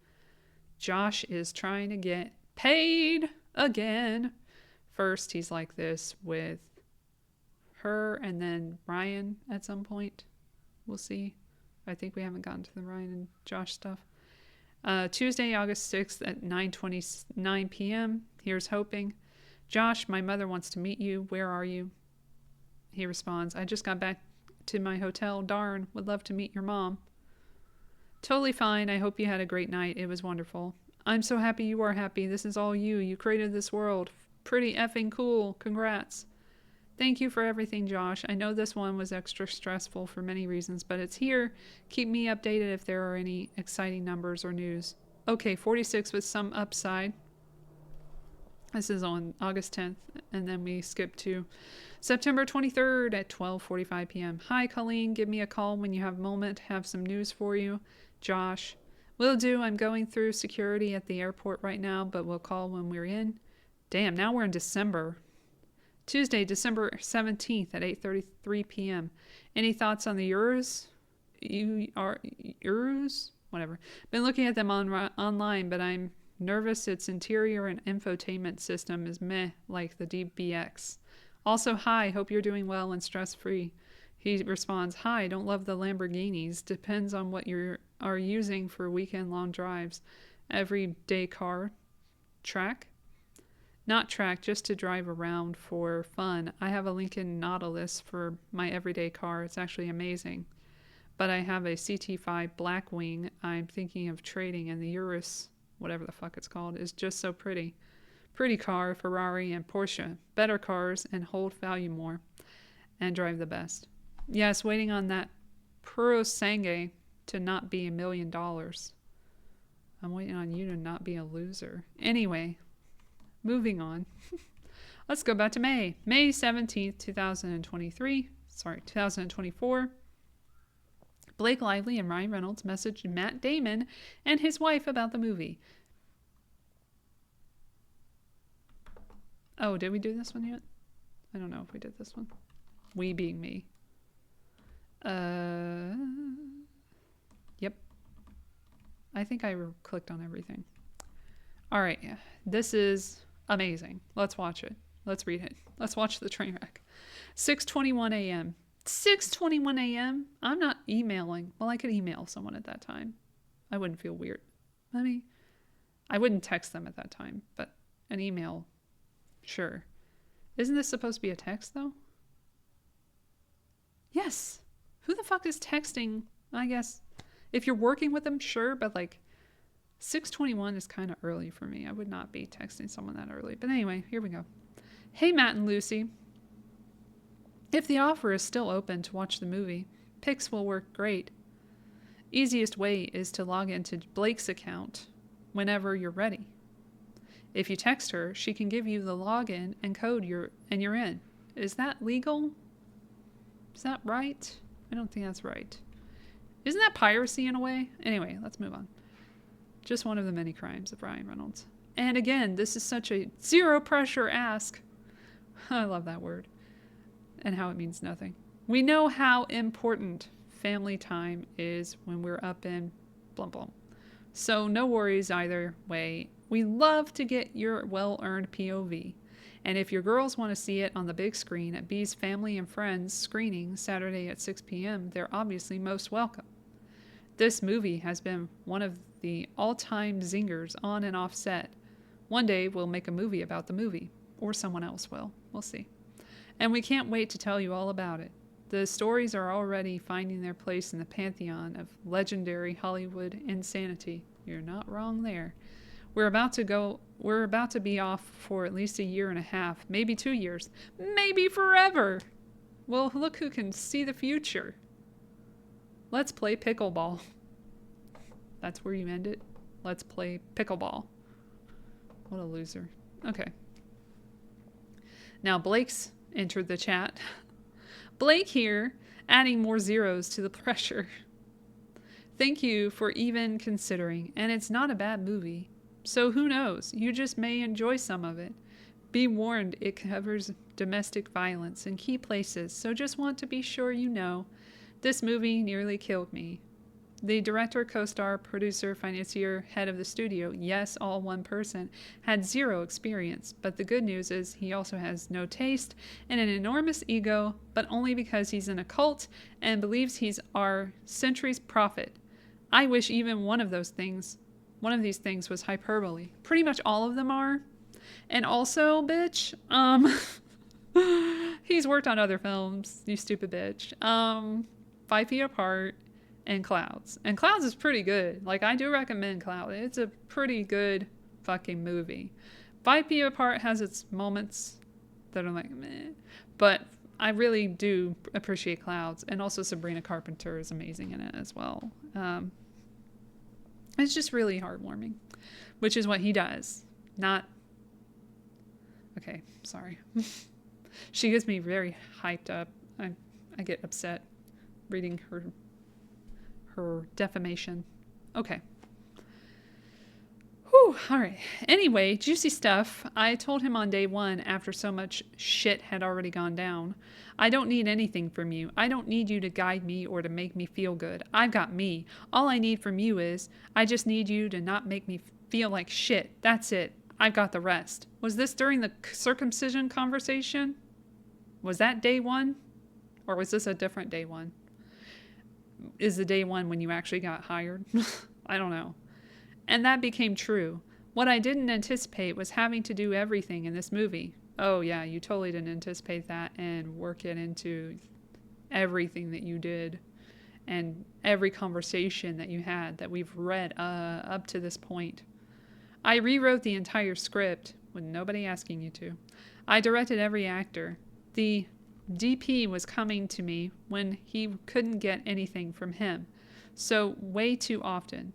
Josh is trying to get paid again. First, he's like this with her and then Ryan at some point. We'll see. I think we haven't gotten to the Ryan and Josh stuff. Tuesday, August 6th at 9:29 p.m. Here's hoping. Josh, my mother wants to meet you. Where are you? He responds, I just got back to my hotel. Darn, would love to meet your mom. Totally fine. I hope you had a great night. It was wonderful. I'm so happy you are happy. This is all you. You created this world. Pretty effing cool. Congrats. Thank you for everything, Josh. I know this one was extra stressful for many reasons, but it's here. Keep me updated if there are any exciting numbers or news. Okay, 46 with some upside. This is on August 10th, and then we skip to September 23rd at 12:45 p.m. Hi, Colleen. Give me a call when you have a moment. Have some news for you. Josh. Will do. I'm going through security at the airport right now, but we'll call when we're in. Damn, now we're in December. Tuesday, December 17th at 8:33 p.m. Any thoughts on the Euros? Euros? Whatever. Been looking at them online, but I'm nervous its interior and infotainment system is meh, like the DBX. Also, hi, hope you're doing well and stress-free. He responds, hi, don't love the Lamborghinis. Depends on what you are using for weekend-long drives. Everyday car. Track. Not track, just to drive around for fun. I have a Lincoln Nautilus for my everyday car. It's actually amazing. But I have a CT5 Blackwing I'm thinking of trading, and the Urus, whatever the fuck it's called, is just so pretty. Pretty car, Ferrari and Porsche. Better cars and hold value more. And drive the best. Yes, waiting on that Puro Sangue to not be $1 million. I'm waiting on you to not be a loser. Anyway, moving on. Let's go back to May. May 17th, 2024. Blake Lively and Ryan Reynolds messaged Matt Damon and his wife about the movie. Oh, did we do this one yet? I don't know if we did this one. We being me. Yep. I think I clicked on everything. All right. This is amazing. Let's watch it. Let's read it. Let's watch the train wreck. 6:21 a.m. 6:21 a.m. I'm not emailing. Well, I could email someone at that time. I wouldn't feel weird. I mean, I wouldn't text them at that time, but an email, sure. Isn't this supposed to be a text, though? Yes. Who the fuck is texting? I guess if you're working with them, sure, but like 6:21 is kind of early for me. I would not be texting someone that early. But anyway, here we go. Hey, Matt and Lucy. If the offer is still open to watch the movie, Pix will work great. Easiest way is to log into Blake's account whenever you're ready. If you text her, she can give you the login and code you're in. Is that legal? Is that right? I don't think that's right. Isn't that piracy in a way? Anyway, let's move on. Just one of the many crimes of Ryan Reynolds. And again, this is such a zero pressure ask. I love that word. And how it means nothing. We know how important family time is when we're up in blum blum. So no worries either way. We love to get your well-earned POV. And if your girls want to see it on the big screen at B's Family and Friends screening Saturday at 6 p.m., they're obviously most welcome. This movie has been one of the all-time zingers on and off set. One day we'll make a movie about the movie. Or someone else will. We'll see. And we can't wait to tell you all about it. The stories are already finding their place in the pantheon of legendary Hollywood insanity. You're not wrong there. We're about to be off for at least 1.5 years, maybe 2 years, maybe forever. Well, look who can see the future. Let's play pickleball. That's where you end it. Let's play pickleball. What a loser. Okay. Now Blake's entered the chat. Blake here, adding more zeros to the pressure. Thank you for even considering, and it's not a bad movie. So who knows? You just may enjoy some of it. Be warned, it covers domestic violence in key places, so just want to be sure you know. This movie nearly killed me. The director, co-star, producer, financier, head of the studio, yes, all one person, had zero experience. But the good news is he also has no taste and an enormous ego, but only because he's in a cult and believes he's our century's prophet. I wish even one of these things was hyperbole. Pretty much all of them are. And also, bitch, he's worked on other films, you stupid bitch. 5 Feet Apart, and Clouds. And Clouds is pretty good. Like, I do recommend Clouds. It's a pretty good fucking movie. 5 Feet Apart has its moments that are like, meh. But I really do appreciate Clouds. And also Sabrina Carpenter is amazing in it as well. It's just really heartwarming. Which is what he does. Not... Okay, sorry. She gets me very hyped up. I get upset reading her defamation. Okay. Whew, all right. Anyway, juicy stuff. I told him on day one, after so much shit had already gone down, I don't need anything from you. I don't need you to guide me or to make me feel good. I've got me. All I need from you is, I just need you to not make me feel like shit. That's it. I've got the rest. Was this during the circumcision conversation? Was that day one? Or was this a different day one? Is the day one when you actually got hired? I don't know. And that became true. What I didn't anticipate was having to do everything in this movie. Oh yeah, you totally didn't anticipate that and work it into everything that you did and every conversation that you had that we've read up to this point. I rewrote the entire script with nobody asking you to. I directed every actor. The DP was coming to me when he couldn't get anything from him. So way too often.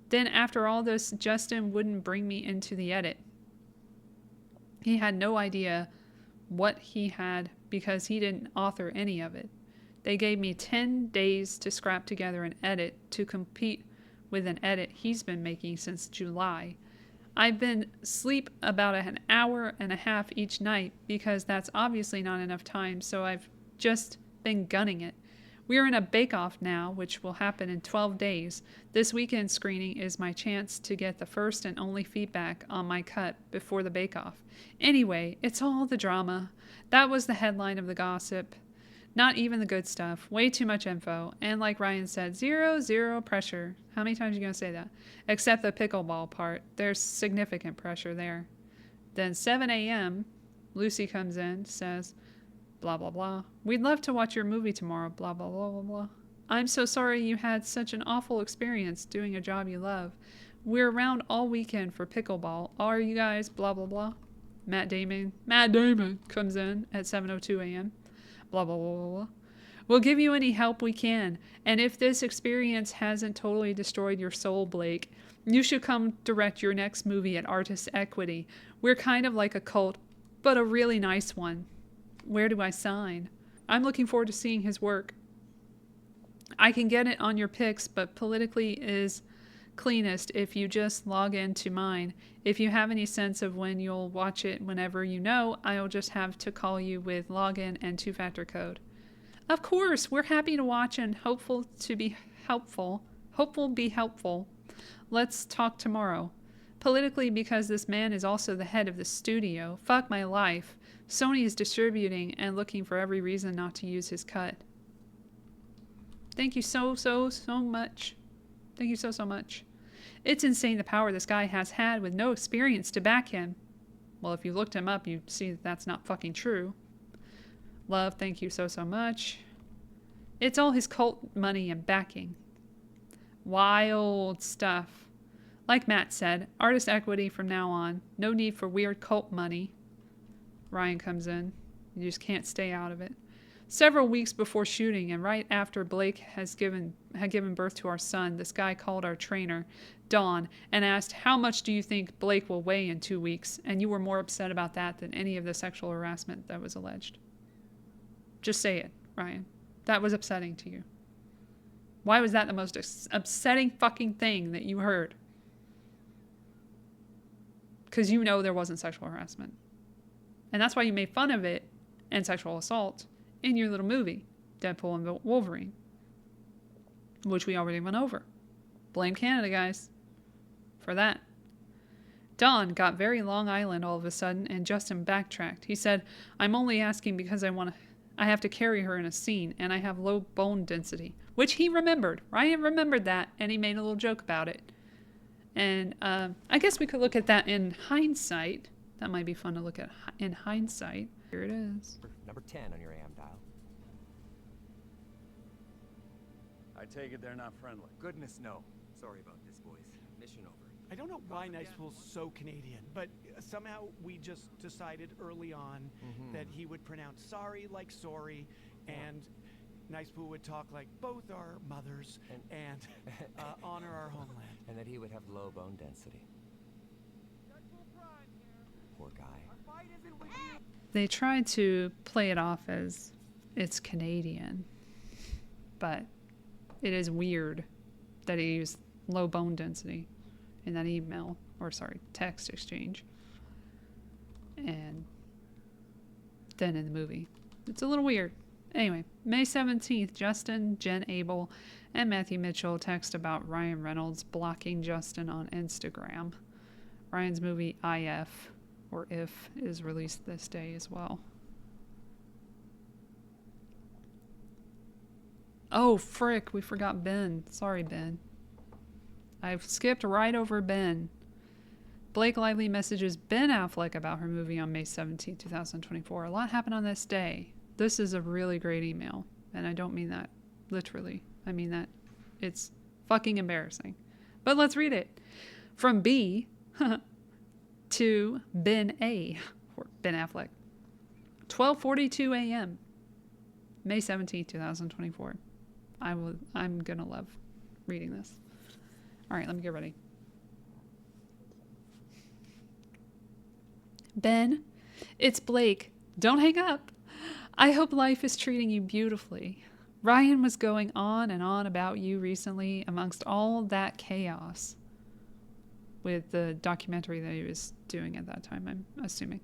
Then after all this, Justin wouldn't bring me into the edit. He had no idea what he had because he didn't author any of it. They gave me 10 days to scrap together an edit to compete with an edit he's been making since July. I've been asleep about an hour and a half each night because that's obviously not enough time, so I've just been gunning it. We're in a bake-off now, which will happen in 12 days. This weekend screening is my chance to get the first and only feedback on my cut before the bake-off. Anyway, it's all the drama. That was the headline of the gossip. Not even the good stuff. Way too much info. And like Ryan said, zero pressure. How many times are you going to say that? Except the pickleball part. There's significant pressure there. Then 7 a.m., Lucy comes in, says, blah, blah, blah. We'd love to watch your movie tomorrow, blah, blah, blah, blah, blah. I'm so sorry you had such an awful experience doing a job you love. We're around all weekend for pickleball. Are you guys, blah, blah, blah. Matt Damon comes in at 7:02 a.m. Blah, blah, blah, blah, blah. We'll give you any help we can. And if this experience hasn't totally destroyed your soul, Blake, you should come direct your next movie at Artist Equity. We're kind of like a cult, but a really nice one. Where do I sign? I'm looking forward to seeing his work. I can get it on your picks, but politically is cleanest if you just log into mine. If you have any sense of when you'll watch it whenever you know, I'll just have to call you with login and 2-factor code. Of course, we're happy to watch and hopeful be helpful. Let's talk tomorrow. Politically, because this man is also the head of the studio. Fuck my life. Sony is distributing and looking for every reason not to use his cut. Thank you so much. Thank you so much. It's insane the power this guy has had with no experience to back him. Well, if you looked him up, you'd see that that's not fucking true. Love, thank you so much. It's all his cult money and backing. Wild stuff. Like Matt said, Artist Equity from now on. No need for weird cult money. Ryan comes in. You just can't stay out of it. Several weeks before shooting and right after Blake had given birth to our son, this guy called our trainer, Dawn, and asked, how much do you think Blake will weigh in 2 weeks? And you were more upset about that than any of the sexual harassment that was alleged. Just say it, Ryan. That was upsetting to you. Why was that the most upsetting fucking thing that you heard? Because you know there wasn't sexual harassment. And that's why you made fun of it and sexual assault in your little movie, Deadpool and Wolverine, which we already went over. Blame Canada, guys, for that. Don got very Long Island all of a sudden, and Justin backtracked. He said, I'm only asking because I have to carry her in a scene, and I have low bone density, which he remembered. Ryan remembered that, and he made a little joke about it. And I guess we could look at that in hindsight. That might be fun to look at in hindsight. Here it is. Number 10 on your AM dial. I take it they're not friendly. Goodness, no. Sorry about this, boys. Mission over. I don't know why Nicepool's so Canadian, but somehow we just decided early on that he would pronounce sorry like sorry, and Nicepool would talk like both our mothers and honor our homeland. And that he would have low bone density. Poor guy. They tried to play it off as it's Canadian, but it is weird that he used low bone density in that email, or sorry, text exchange. And then in the movie. It's a little weird. Anyway, May 17th, Justin, Jen Abel, and Matthew Mitchell text about Ryan Reynolds blocking Justin on Instagram. Ryan's movie IF, or If, is released this day as well. Oh, frick, we forgot Ben. Sorry, Ben. I've skipped right over Ben. Blake Lively messages Ben Affleck about her movie on May 17, 2024. A lot happened on this day. This is a really great email, and I don't mean that literally. I mean that it's fucking embarrassing. But let's read it. From B to Ben A, or Ben Affleck. 12:42 a.m. May 17, 2024. I'm gonna love reading this. All right, let me get ready. Ben, it's Blake. Don't hang up. I hope life is treating you beautifully. Ryan was going on and on about you recently amongst all that chaos with the documentary that he was doing at that time, I'm assuming.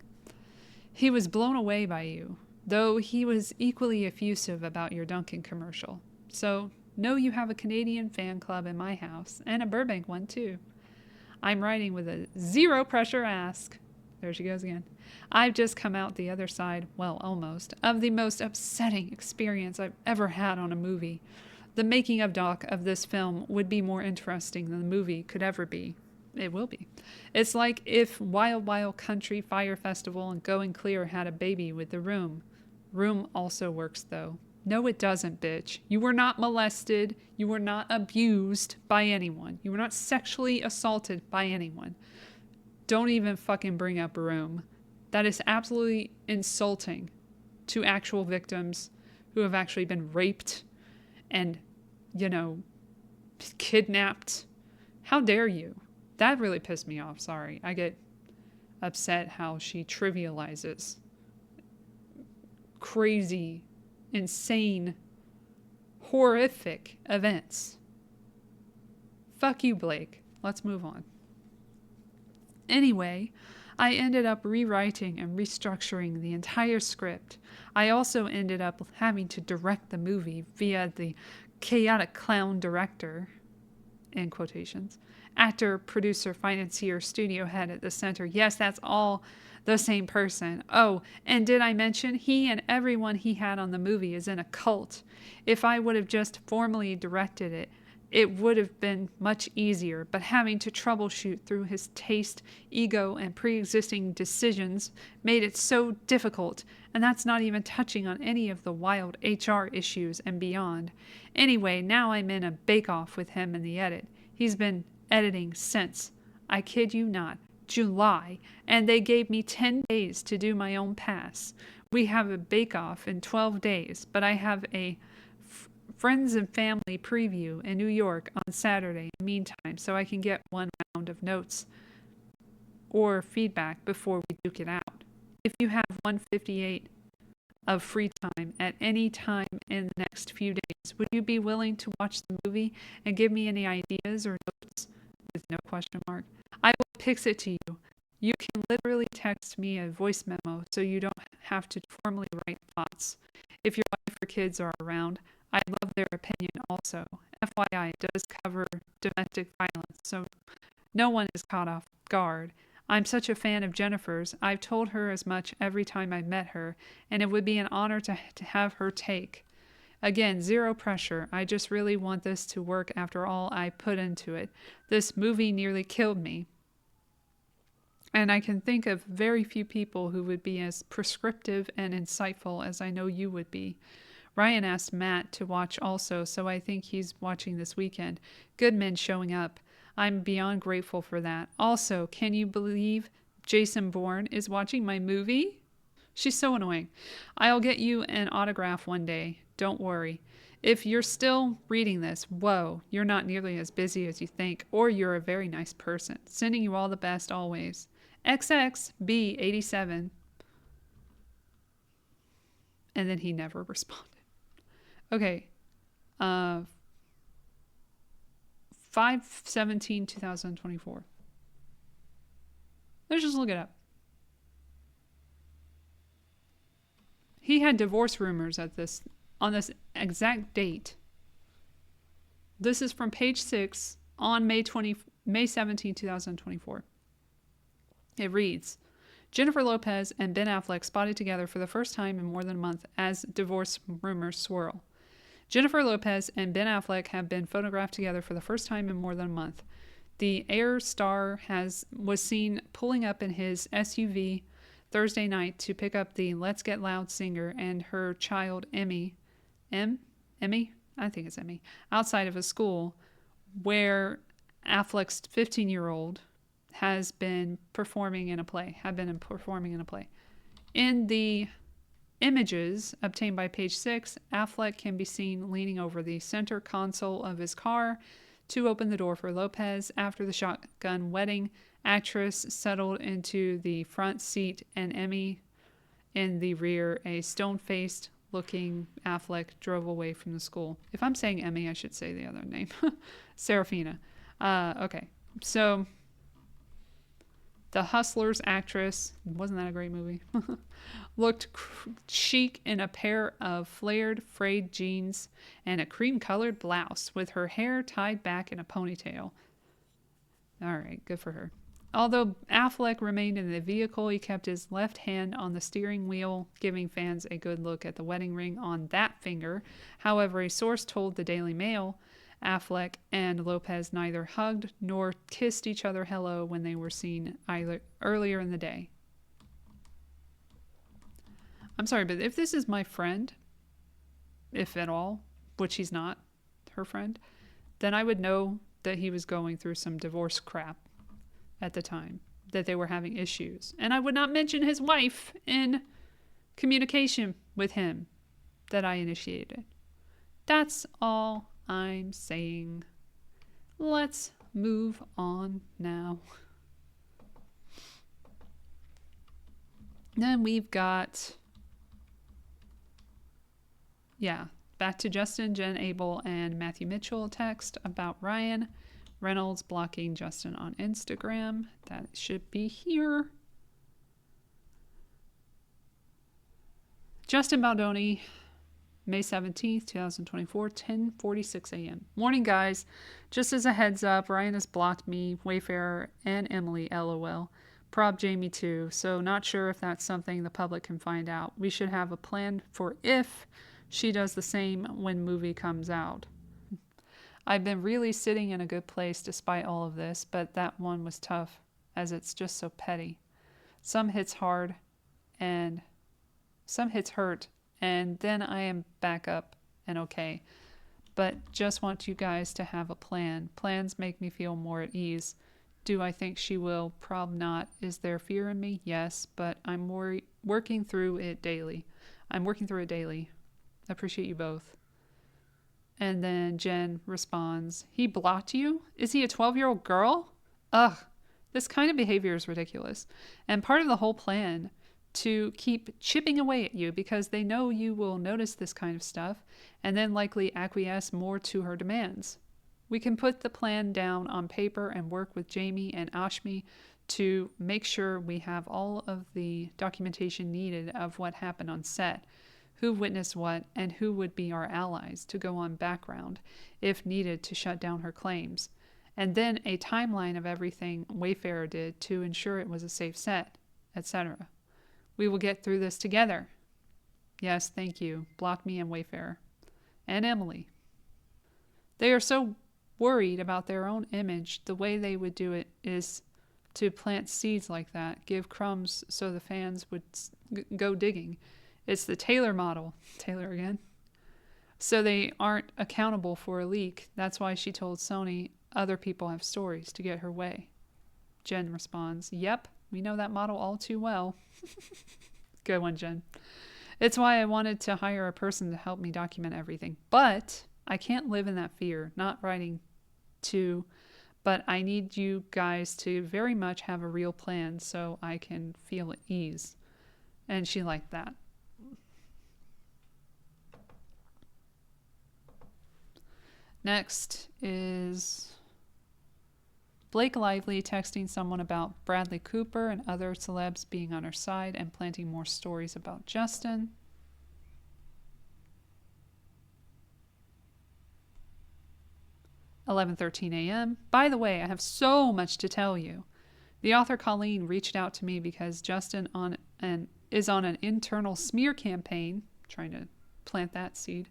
He was blown away by you, though he was equally effusive about your Dunkin' commercial. So, know you have a Canadian fan club in my house, and a Burbank one too. I'm writing with a zero pressure ask. There she goes again. I've just come out the other side, well, almost, of the most upsetting experience I've ever had on a movie. The making of doc of this film would be more interesting than the movie could ever be. It will be. It's like if Wild Wild Country Fire Festival and Going Clear had a baby with The Room. Room also works, though. No, it doesn't, bitch. You were not molested. You were not abused by anyone. You were not sexually assaulted by anyone. Don't even fucking bring up Room. That is absolutely insulting to actual victims who have actually been raped and, kidnapped. How dare you? That really pissed me off. Sorry. I get upset how she trivializes crazy, insane, horrific events. Fuck you, Blake. Let's move on. Anyway, I ended up rewriting and restructuring the entire script. I also ended up having to direct the movie via the chaotic clown director, in quotations, actor, producer, financier, studio head at the center. Yes, that's all the same person. Oh, and did I mention he and everyone he had on the movie is in a cult? If I would have just formally directed it, it would have been much easier, but having to troubleshoot through his taste, ego, and pre-existing decisions made it so difficult, and that's not even touching on any of the wild HR issues and beyond. Anyway, now I'm in a bake-off with him in the edit. He's been editing since, I kid you not, July, and they gave me 10 days to do my own pass. We have a bake-off in 12 days, but I have a friends and family preview in New York on Saturday in the meantime, so I can get one round of notes or feedback before we duke it out. If you have 158 of free time at any time in the next few days, would you be willing to watch the movie and give me any ideas or notes? With no question mark. I will pix it to you. You can literally text me a voice memo so you don't have to formally write thoughts. If your wife or kids are around, I love their opinion also. FYI, it does cover domestic violence, so no one is caught off guard. I'm such a fan of Jennifer's. I've told her as much every time I've met her, and it would be an honor to have her take. Again, zero pressure. I just really want this to work after all I put into it. This movie nearly killed me. And I can think of very few people who would be as prescriptive and insightful as I know you would be. Ryan asked Matt to watch also, so I think he's watching this weekend. Goodman showing up. I'm beyond grateful for that. Also, can you believe Jason Bourne is watching my movie? She's so annoying. I'll get you an autograph one day. Don't worry. If you're still reading this, whoa, you're not nearly as busy as you think, or you're a very nice person. Sending you all the best always. XXB87. And then he never responded. Okay. 5/17/2024. Let's just look it up. He had divorce rumors on this exact date. This is from page 6 on May 17, 2024. It reads, Jennifer Lopez and Ben Affleck spotted together for the first time in more than a month as divorce rumors swirl. Jennifer Lopez and Ben Affleck have been photographed together for the first time in more than a month. The Air star was seen pulling up in his SUV Thursday night to pick up the Let's Get Loud singer and her child Emmy, I think it's Emmy, outside of a school where Affleck's 15-year-old has been performing in a play, In the images obtained by Page 6, Affleck can be seen leaning over the center console of his car to open the door for Lopez. After the shotgun wedding, actress settled into the front seat and Emmy in the rear. A stone-faced looking Affleck drove away from the school. If I'm saying Emmy, I should say the other name. Serafina. Okay, so the Hustlers actress, wasn't that a great movie? Looked chic in a pair of flared frayed jeans and a cream-colored blouse with her hair tied back in a ponytail. All right, good for her. Although Affleck remained in the vehicle, he kept his left hand on the steering wheel, giving fans a good look at the wedding ring on that finger. However, a source told the Daily Mail Affleck and Lopez neither hugged nor kissed each other hello when they were seen earlier in the day. I'm sorry, but if this is my friend, if at all, which he's not her friend, then I would know that he was going through some divorce crap at the time, that they were having issues. And I would not mention his wife in communication with him that I initiated. That's all I'm saying. Let's move on now. Then we've got, back to Justin, Jen, Abel, and Matthew Mitchell text about Ryan Reynolds blocking Justin on Instagram. That should be here. Justin Baldoni, May 17th, 2024, 10:46 a.m. Morning, guys. Just as a heads up, Ryan has blocked me, Wayfarer, and Emily, LOL. Prob Jamie too, so not sure if that's something the public can find out. We should have a plan for if she does the same when movie comes out. I've been really sitting in a good place despite all of this, but that one was tough, as it's just so petty. Some hits hard, and some hits hurt, and then I am back up and okay. But just want you guys to have a plan. Plans make me feel more at ease. Do I think she will? Prob not. Is there fear in me? Yes, but I'm working through it daily. Appreciate you both. And then Jen responds, he blocked you? Is he a 12-year-old girl? Ugh, this kind of behavior is ridiculous. And part of the whole plan to keep chipping away at you because they know you will notice this kind of stuff and then likely acquiesce more to her demands. We can put the plan down on paper and work with Jamie and Ashmi to make sure we have all of the documentation needed of what happened on set, who witnessed what, and who would be our allies to go on background if needed to shut down her claims. And then a timeline of everything Wayfarer did to ensure it was a safe set, etc. We will get through this together. Yes, thank you. Block me and Wayfarer. And Emily. They are so worried about their own image. The way they would do it is to plant seeds like that, give crumbs so the fans would go digging. It's the Taylor model. Taylor again. So they aren't accountable for a leak. That's why she told Sony other people have stories to get her way. Jen responds, yep, we know that model all too well. Good one, Jen. It's why I wanted to hire a person to help me document everything. But I can't live in that fear, not writing to, but I need you guys to very much have a real plan so I can feel at ease. And she liked that. Next is Blake Lively texting someone about Bradley Cooper and other celebs being on her side and planting more stories about Justin. (11:13 a.m.) By the way, I have so much to tell you. The author Colleen reached out to me because Justin is on an internal smear campaign, trying to plant that seed,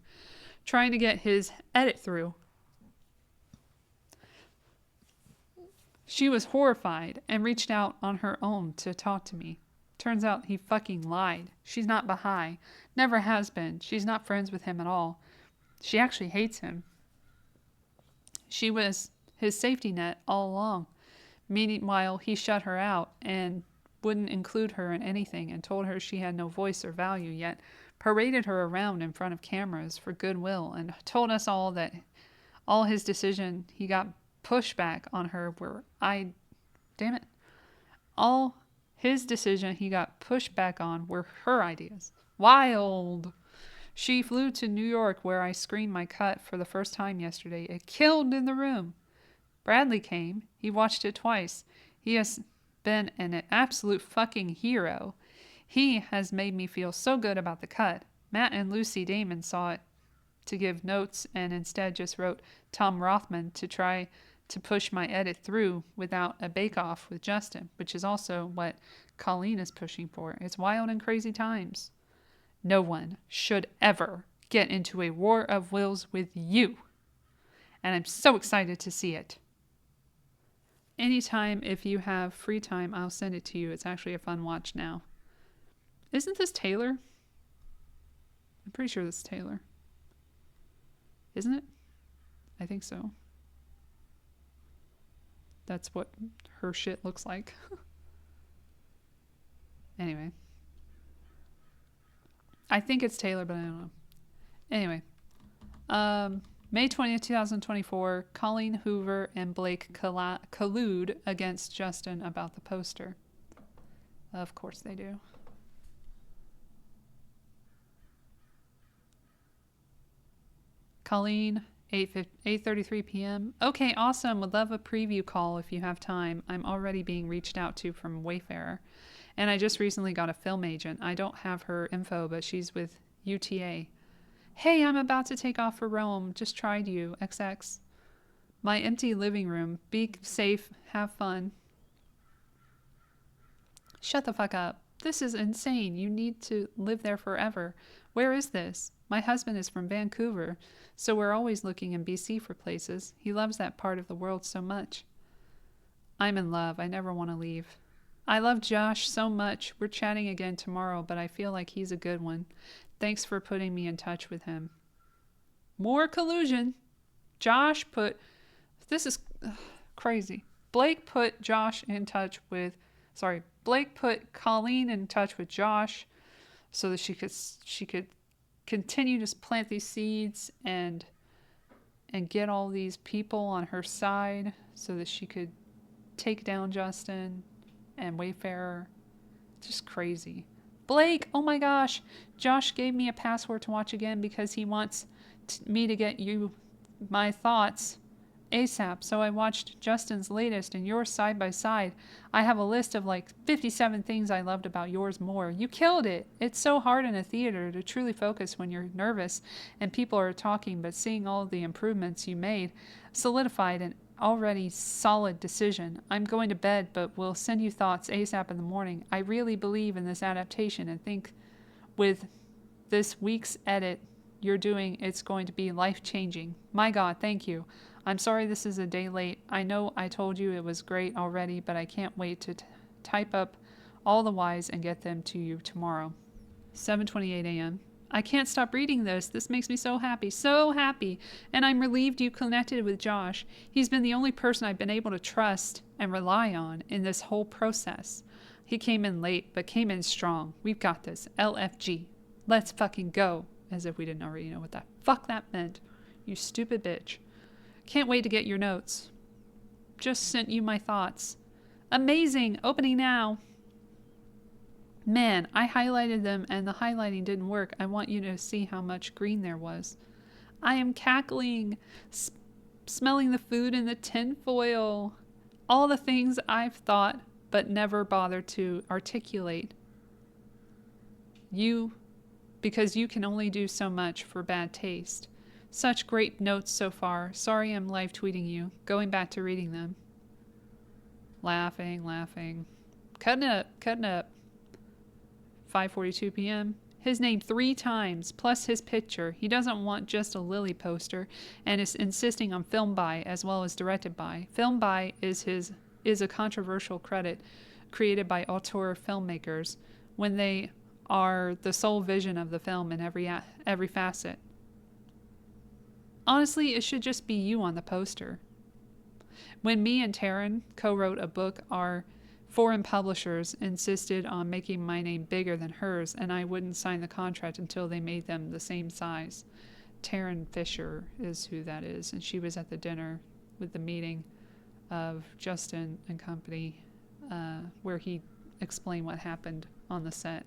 trying to get his edit through. She was horrified and reached out on her own to talk to me. Turns out he fucking lied. She's not Baha'i. Never has been. She's not friends with him at all. She actually hates him. She was his safety net all along. Meanwhile, he shut her out and wouldn't include her in anything and told her she had no voice or value, yet paraded her around in front of cameras for goodwill and told us all that all his decision he got pushback on her all his decision he got pushback on were her ideas. Wild. She flew to New York where I screened my cut for the first time yesterday. It killed in the room. Bradley came. He watched it twice. He has been an absolute fucking hero. He has made me feel so good about the cut. Matt and Lucy Damon saw it to give notes and instead just wrote Tom Rothman to try to push my edit through without a bake-off with Justin, which is also what Colleen is pushing for. It's wild and crazy times. No one should ever get into a war of wills with you. And I'm so excited to see it. Anytime, if you have free time, I'll send it to you. It's actually a fun watch now. Isn't this Taylor? I'm pretty sure this is Taylor. Isn't it? I think so. That's what her shit looks like. Anyway. I think it's Taylor, but I don't know. Anyway. May 20th, 2024, Colleen Hoover and Blake collude against Justin about the poster. Of course they do. Colleen, 8:33 p.m. Okay, awesome. Would love a preview call if you have time. I'm already being reached out to from Wayfarer. And I just recently got a film agent. I don't have her info, but she's with UTA. Hey, I'm about to take off for Rome. Just tried you. XX. My empty living room. Be safe. Have fun. Shut the fuck up. This is insane. You need to live there forever. Where is this? My husband is from Vancouver, so we're always looking in BC for places. He loves that part of the world so much. I'm in love. I never want to leave. I love Josh so much. We're chatting again tomorrow, but I feel like he's a good one. Thanks for putting me in touch with him. More collusion. This is crazy. Blake put Colleen in touch with Josh so that she could continue to plant these seeds and get all these people on her side so that she could take down Justin and Wayfarer. Just crazy. Blake, oh my gosh. Josh gave me a password to watch again because he wants me to get you my thoughts ASAP. So I watched Justin's latest and yours side by side. I have a list of like 57 things I loved about yours more. You killed it. It's so hard in a theater to truly focus when you're nervous and people are talking, but seeing all the improvements you made solidified an already solid decision. I'm going to bed, but will send you thoughts ASAP in the morning. I really believe in this adaptation and think with this week's edit you're doing, it's going to be life-changing. My God, thank you. I'm sorry this is a day late. I know I told you it was great already, but I can't wait to type up all the whys and get them to you tomorrow. 7:28 a.m. I can't stop reading this. This makes me so happy, and I'm relieved you connected with Josh. He's been the only person I've been able to trust and rely on in this whole process. He came in late, but came in strong. We've got this. LFG. Let's fucking go. As if we didn't already know what the fuck that meant. You stupid bitch. Can't wait to get your notes. Just sent you my thoughts. Amazing. Opening now. Man, I highlighted them and the highlighting didn't work. I want you to see how much green there was. I am cackling, smelling the food in the tinfoil. All the things I've thought but never bothered to articulate. Because you can only do so much for bad taste. Such great notes so far. Sorry I'm live tweeting you. Going back to reading them. Laughing. Cutting up. 5:42 p.m. His name 3 times, plus his picture. He doesn't want just a Lily poster, and is insisting on film by as well as directed by. Film by is his is a controversial credit created by auteur filmmakers when they are the sole vision of the film in every facet. Honestly, it should just be you on the poster. When me and Taryn co-wrote a book, our foreign publishers insisted on making my name bigger than hers, and I wouldn't sign the contract until they made them the same size. Taryn Fisher is who that is, and she was at the dinner with the meeting of Justin and company, where he explained what happened on the set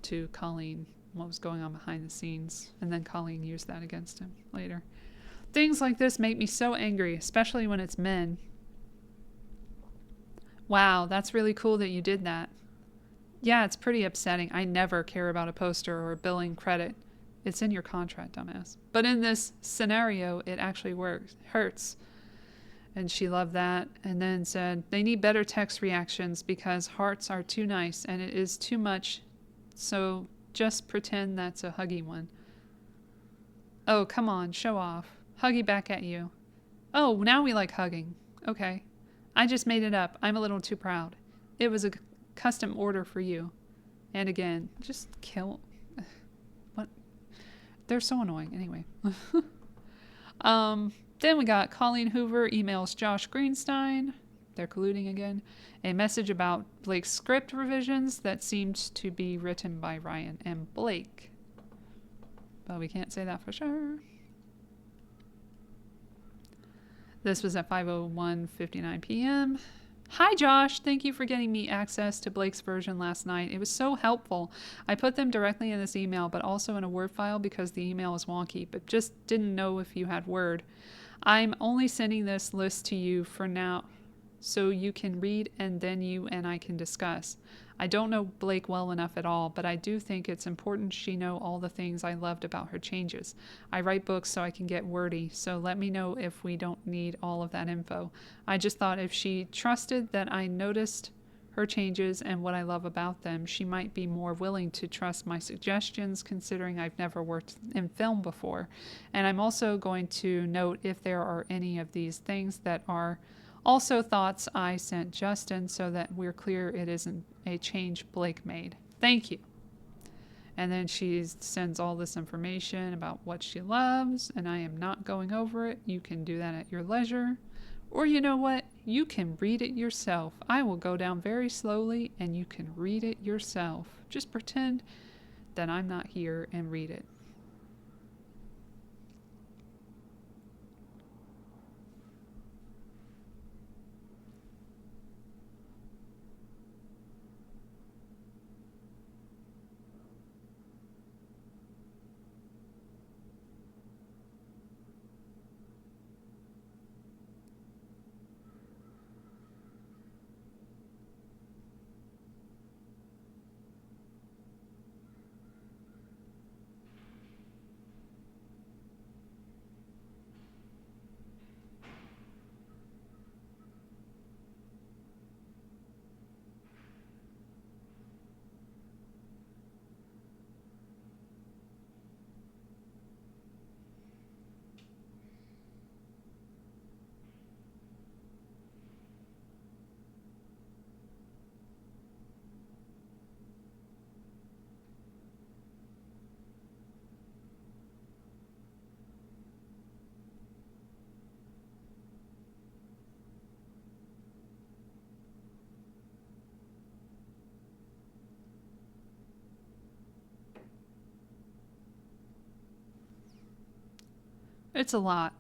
to Colleen, what was going on behind the scenes, and then Colleen used that against him later. Things like this make me so angry, especially when it's men. Wow, that's really cool that you did that. Yeah, it's pretty upsetting. I never care about a poster or a billing credit. It's in your contract, dumbass. But in this scenario, it actually works. Hurts. And she loved that. And then said, they need better text reactions because hearts are too nice and it is too much. So just pretend that's a huggy one. Oh, come on, show off. Huggy back at you. Oh, now we like hugging. Okay. I just made it up. I'm a little too proud. It was a custom order for you. And again, just kill. What? They're so annoying. Anyway. Then we got Colleen Hoover emails Josh Greenstein. They're colluding again. A message about Blake's script revisions that seemed to be written by Ryan and Blake. But we can't say that for sure. This was at 5:01:59 p.m. Hi, Josh. Thank you for getting me access to Blake's version last night. It was so helpful. I put them directly in this email, but also in a Word file because the email is wonky, but just didn't know if you had Word. I'm only sending this list to you for now so you can read and then you and I can discuss. I don't know Blake well enough at all, but I do think it's important she know all the things I loved about her changes. I write books so I can get wordy, so let me know if we don't need all of that info. I just thought if she trusted that I noticed her changes and what I love about them, she might be more willing to trust my suggestions considering I've never worked in film before. And I'm also going to note if there are any of these things that are also thoughts I sent Justin so that we're clear it isn't a change Blake made. Thank you. And then she sends all this information about what she loves, and I am not going over it. You can do that at your leisure. Or you know what? You can read it yourself. I will go down very slowly and you can read it yourself. Just pretend that I'm not here and read it. It's a lot.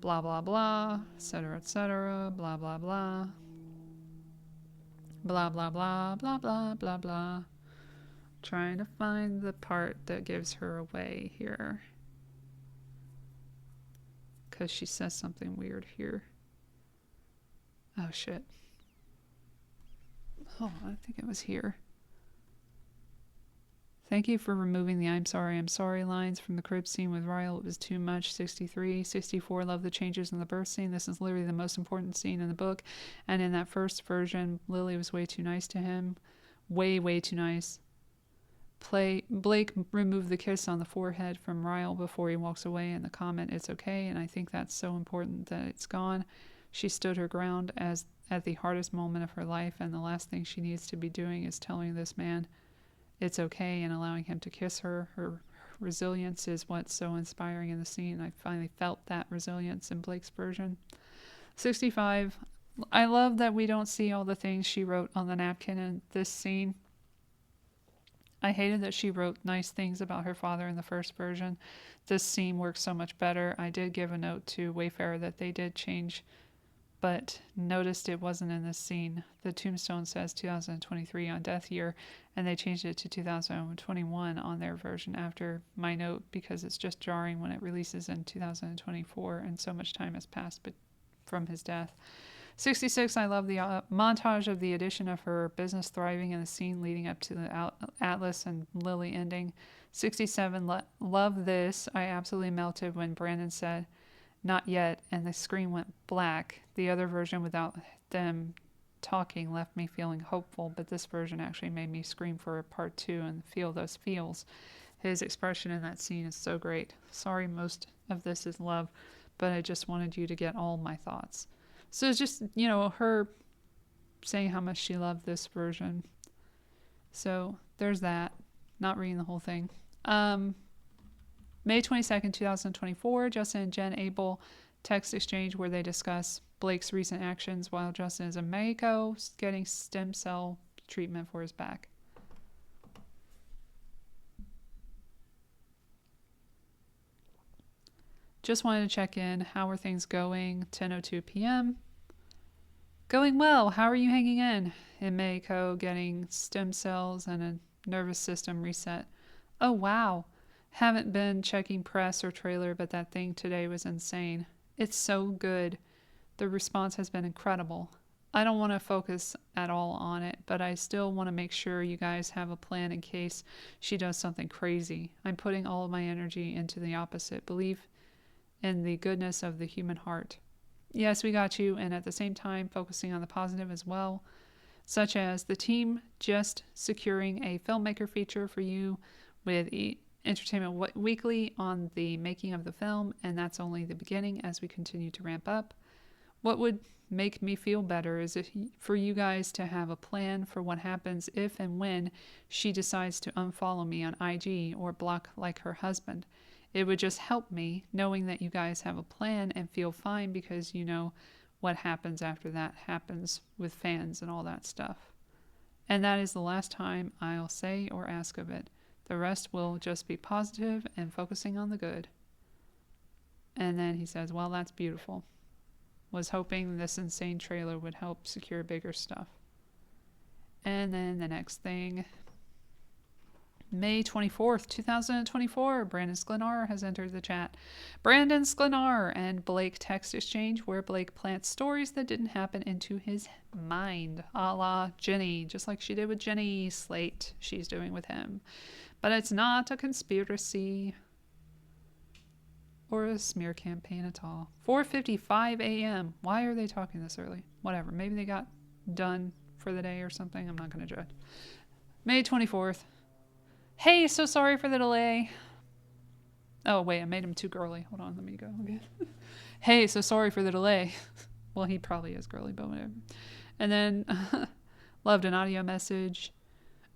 Blah, blah, blah, etc., blah, blah, blah. Blah, blah, blah, blah, blah, blah, blah. Trying to find the part that gives her away here. Because she says something weird here. Oh, shit. Oh, I think it was here. Thank you for removing the I'm sorry lines from the crib scene with Ryle. It was too much. 63. 64. Love the changes in the birth scene. This is literally the most important scene in the book. And in that first version, Lily was way too nice to him. Way too nice. Blake removed the kiss on the forehead from Ryle before he walks away, and the comment, "It's okay," and I think that's so important that it's gone. She stood her ground at the hardest moment of her life, and the last thing she needs to be doing is telling this man it's okay and allowing him to kiss her. Her resilience is what's so inspiring in the scene. I finally felt that resilience in Blake's version. 65. I love that we don't see all the things she wrote on the napkin in this scene. I hated that she wrote nice things about her father in the first version. This scene works so much better. I did give a note to Wayfarer that they did change, but noticed it wasn't in this scene. The tombstone says 2023 on death year, and they changed it to 2021 on their version after my note because it's just jarring when it releases in 2024 and so much time has passed from his death. 66, I love the montage of the addition of her business thriving and the scene leading up to the Atlas and Lily ending. 67, love this. I absolutely melted when Brandon said, "Not yet," and the screen went black. The other version without them talking left me feeling hopeful, but this version actually made me scream for part 2 and feel those feels. His expression in that scene is so great. Sorry, most of this is love, but I just wanted you to get all my thoughts. So it's just, her saying how much she loved this version. So there's that. Not reading the whole thing. May 22nd, 2024, Justin and Jen Abel text exchange where they discuss Blake's recent actions while Justin is in Mexico getting stem cell treatment for his back. Just wanted to check in. How are things going? 10:02 p.m. Going well. How are you hanging in Mexico, getting stem cells and a nervous system reset? Oh, wow. Haven't been checking press or trailer, but that thing today was insane. It's so good. The response has been incredible. I don't want to focus at all on it, but I still want to make sure you guys have a plan in case she does something crazy. I'm putting all of my energy into the opposite. Believe in the goodness of the human heart. Yes, we got you, and at the same time focusing on the positive as well, such as the team just securing a filmmaker feature for you with Entertainment Weekly on the making of the film, and that's only the beginning as we continue to ramp up. What would make me feel better is for you guys to have a plan for what happens if and when she decides to unfollow me on IG or block like her husband. It would just help me knowing that you guys have a plan and feel fine because you know what happens after that happens with fans and all that stuff. And that is the last time I'll say or ask of it. The rest will just be positive and focusing on the good. And then he says, well, that's beautiful. Was hoping this insane trailer would help secure bigger stuff. And then the next thing, May 24th, 2024, Brandon Sklenar has entered the chat. Brandon Sklenar and Blake text exchange where Blake plants stories that didn't happen into his mind, a la Jenny, just like she did with Jenny Slate, she's doing with him. But it's not a conspiracy or a smear campaign at all. 4:55 a.m. Why are they talking this early? Whatever. Maybe they got done for the day or something. I'm not going to judge. May 24th. Hey, so sorry for the delay. Oh, wait, I made him too girly. Hold on, let me go again. Hey, so sorry for the delay. Well, he probably is girly, but whatever. And then, loved an audio message.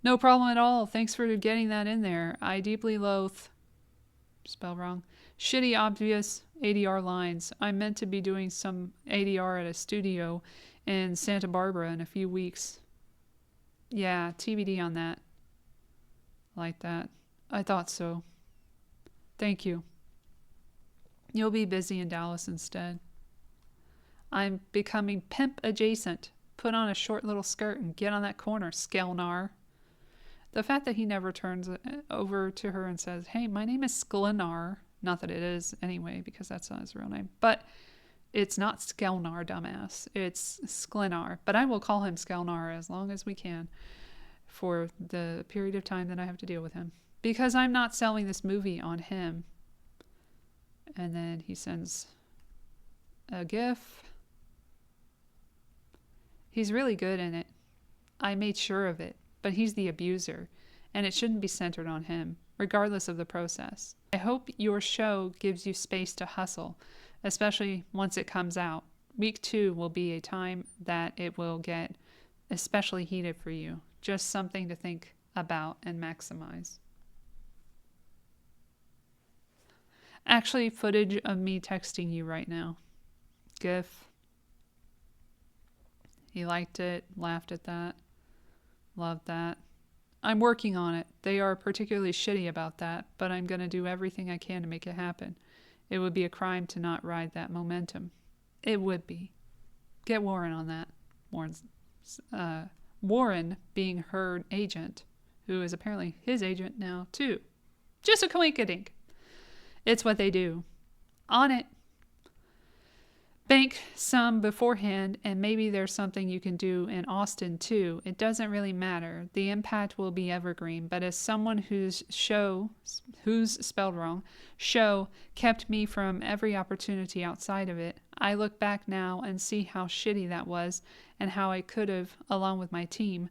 No problem at all. Thanks for getting that in there. I deeply loathe, spell wrong, shitty, obvious ADR lines. I'm meant to be doing some ADR at a studio in Santa Barbara in a few weeks. Yeah, TBD on that. Like that. I thought so. Thank you. You'll be busy in Dallas instead. I'm becoming pimp adjacent. Put on a short little skirt and get on that corner, Skelnar. The fact that he never turns over to her and says, hey, my name is Sklenar. Not that it is anyway, because that's not his real name. But it's not Skelnar, dumbass. It's Sklenar. But I will call him Skelnar as long as we can for the period of time that I have to deal with him. Because I'm not selling this movie on him. And then he sends a GIF. He's really good in it. I made sure of it. But he's the abuser. And it shouldn't be centered on him, regardless of the process. I hope your show gives you space to hustle, especially once it comes out. Week 2 will be a time that it will get especially heated for you. Just something to think about and maximize. Actually, footage of me texting you right now. GIF. He liked it, laughed at that, loved that. I'm working on it. They are particularly shitty about that, but I'm going to do everything I can to make it happen. It would be a crime to not ride that momentum. It would be. Get Warren on that. Warren being her agent, who is apparently his agent now, too. Just a coinkydink. It's what they do. On it. Bank some beforehand, and maybe there's something you can do in Austin, too. It doesn't really matter. The impact will be evergreen, but as someone whose spelled wrong, show kept me from every opportunity outside of it, I look back now and see how shitty that was and how I could have, along with my team,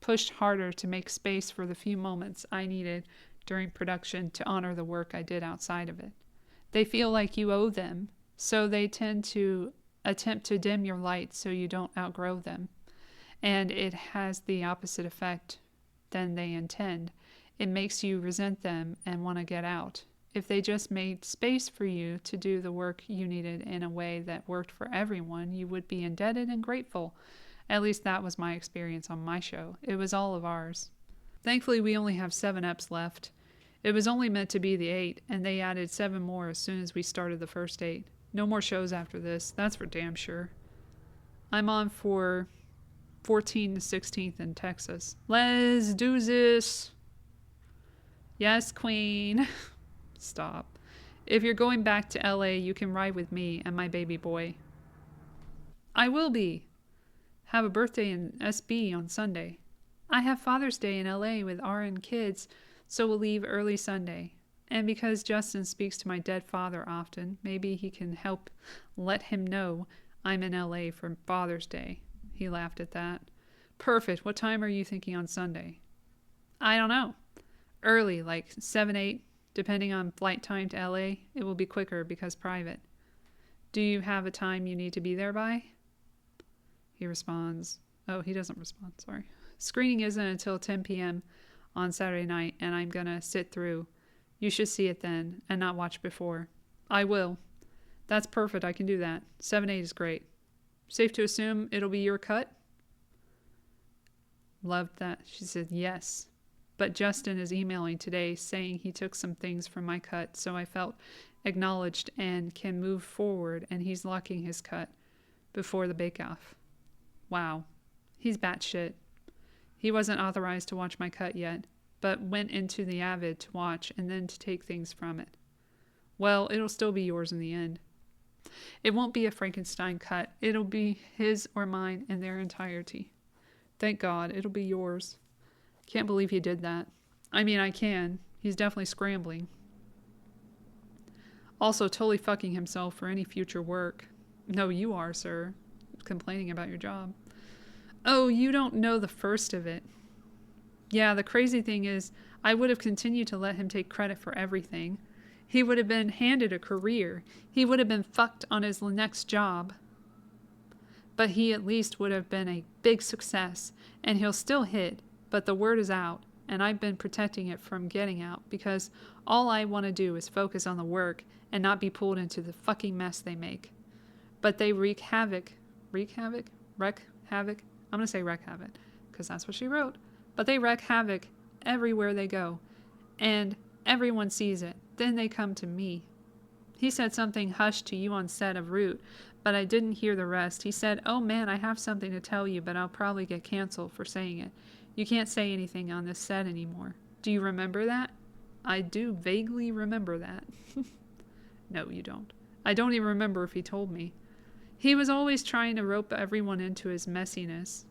pushed harder to make space for the few moments I needed during production to honor the work I did outside of it. They feel like you owe them, so they tend to attempt to dim your light so you don't outgrow them. And it has the opposite effect than they intend. It makes you resent them and want to get out. If they just made space for you to do the work you needed in a way that worked for everyone, you would be indebted and grateful. At least that was my experience on my show. It was all of ours. Thankfully, we only have 7 eps left. It was only meant to be the 8, and they added 7 more as soon as we started the first 8. No more shows after this, that's for damn sure. I'm on for 14th to 16th in Texas. Let's do this. Yes, queen. Stop. If you're going back to LA, you can ride with me and my baby boy. I will be. Have a birthday in SB on Sunday. I have Father's Day in LA with RN kids, so we'll leave early Sunday. And because Justin speaks to my dead father often, maybe he can help let him know I'm in LA for Father's Day. He laughed at that. Perfect. What time are you thinking on Sunday? I don't know. Early, like 7, 8, depending on flight time to LA. It will be quicker because private. Do you have a time you need to be there by? He responds. Oh, he doesn't respond. Sorry. Screening isn't until 10 p.m. on Saturday night, and I'm gonna sit through. You should see it then, and not watch before. I will. That's perfect, I can do that. 7, 8 is great. Safe to assume it'll be your cut? Loved that. She said yes. But Justin is emailing today saying he took some things from my cut, so I felt acknowledged and can move forward, and he's locking his cut before the bake-off. Wow. He's batshit. He wasn't authorized to watch my cut yet, but went into the Avid to watch and then to take things from it. Well, it'll still be yours in the end. It won't be a Frankenstein cut. It'll be his or mine in their entirety. Thank God, it'll be yours. Can't believe he did that. I mean, I can. He's definitely scrambling. Also totally fucking himself for any future work. No, you are, sir. Complaining about your job. Oh, you don't know the first of it. Yeah, the crazy thing is, I would have continued to let him take credit for everything. He would have been handed a career. He would have been fucked on his next job. But he at least would have been a big success, and he'll still hit, but the word is out, and I've been protecting it from getting out because all I want to do is focus on the work and not be pulled into the fucking mess they make. But they wreak havoc. Wreak havoc? Wreck havoc? I'm going to say wreck havoc, because that's what she wrote. But they wreak havoc everywhere they go, and everyone sees it. Then they come to me. He said something hushed to you on set of Root, but I didn't hear the rest. He said, "Oh man, I have something to tell you, but I'll probably get canceled for saying it. You can't say anything on this set anymore. Do you remember that?" I do vaguely remember that. No, you don't. I don't even remember if he told me. He was always trying to rope everyone into his messiness.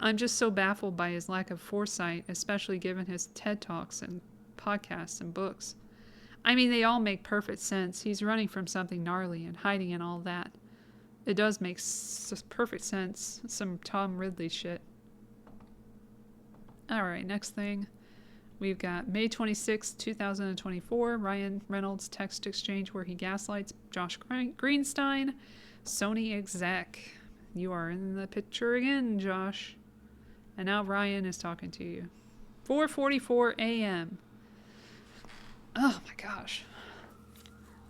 I'm just so baffled by his lack of foresight, especially given his TED Talks and podcasts and books. I mean, they all make perfect sense. He's running from something gnarly and hiding in all that. It does make perfect sense. Some Tom Ridley shit. Alright, next thing. We've got May 26, 2024. Ryan Reynolds text exchange where he gaslights Josh Greenstein, Sony exec. You are in the picture again, Josh. And now Ryan is talking to you. 4:44 a.m. Oh my gosh.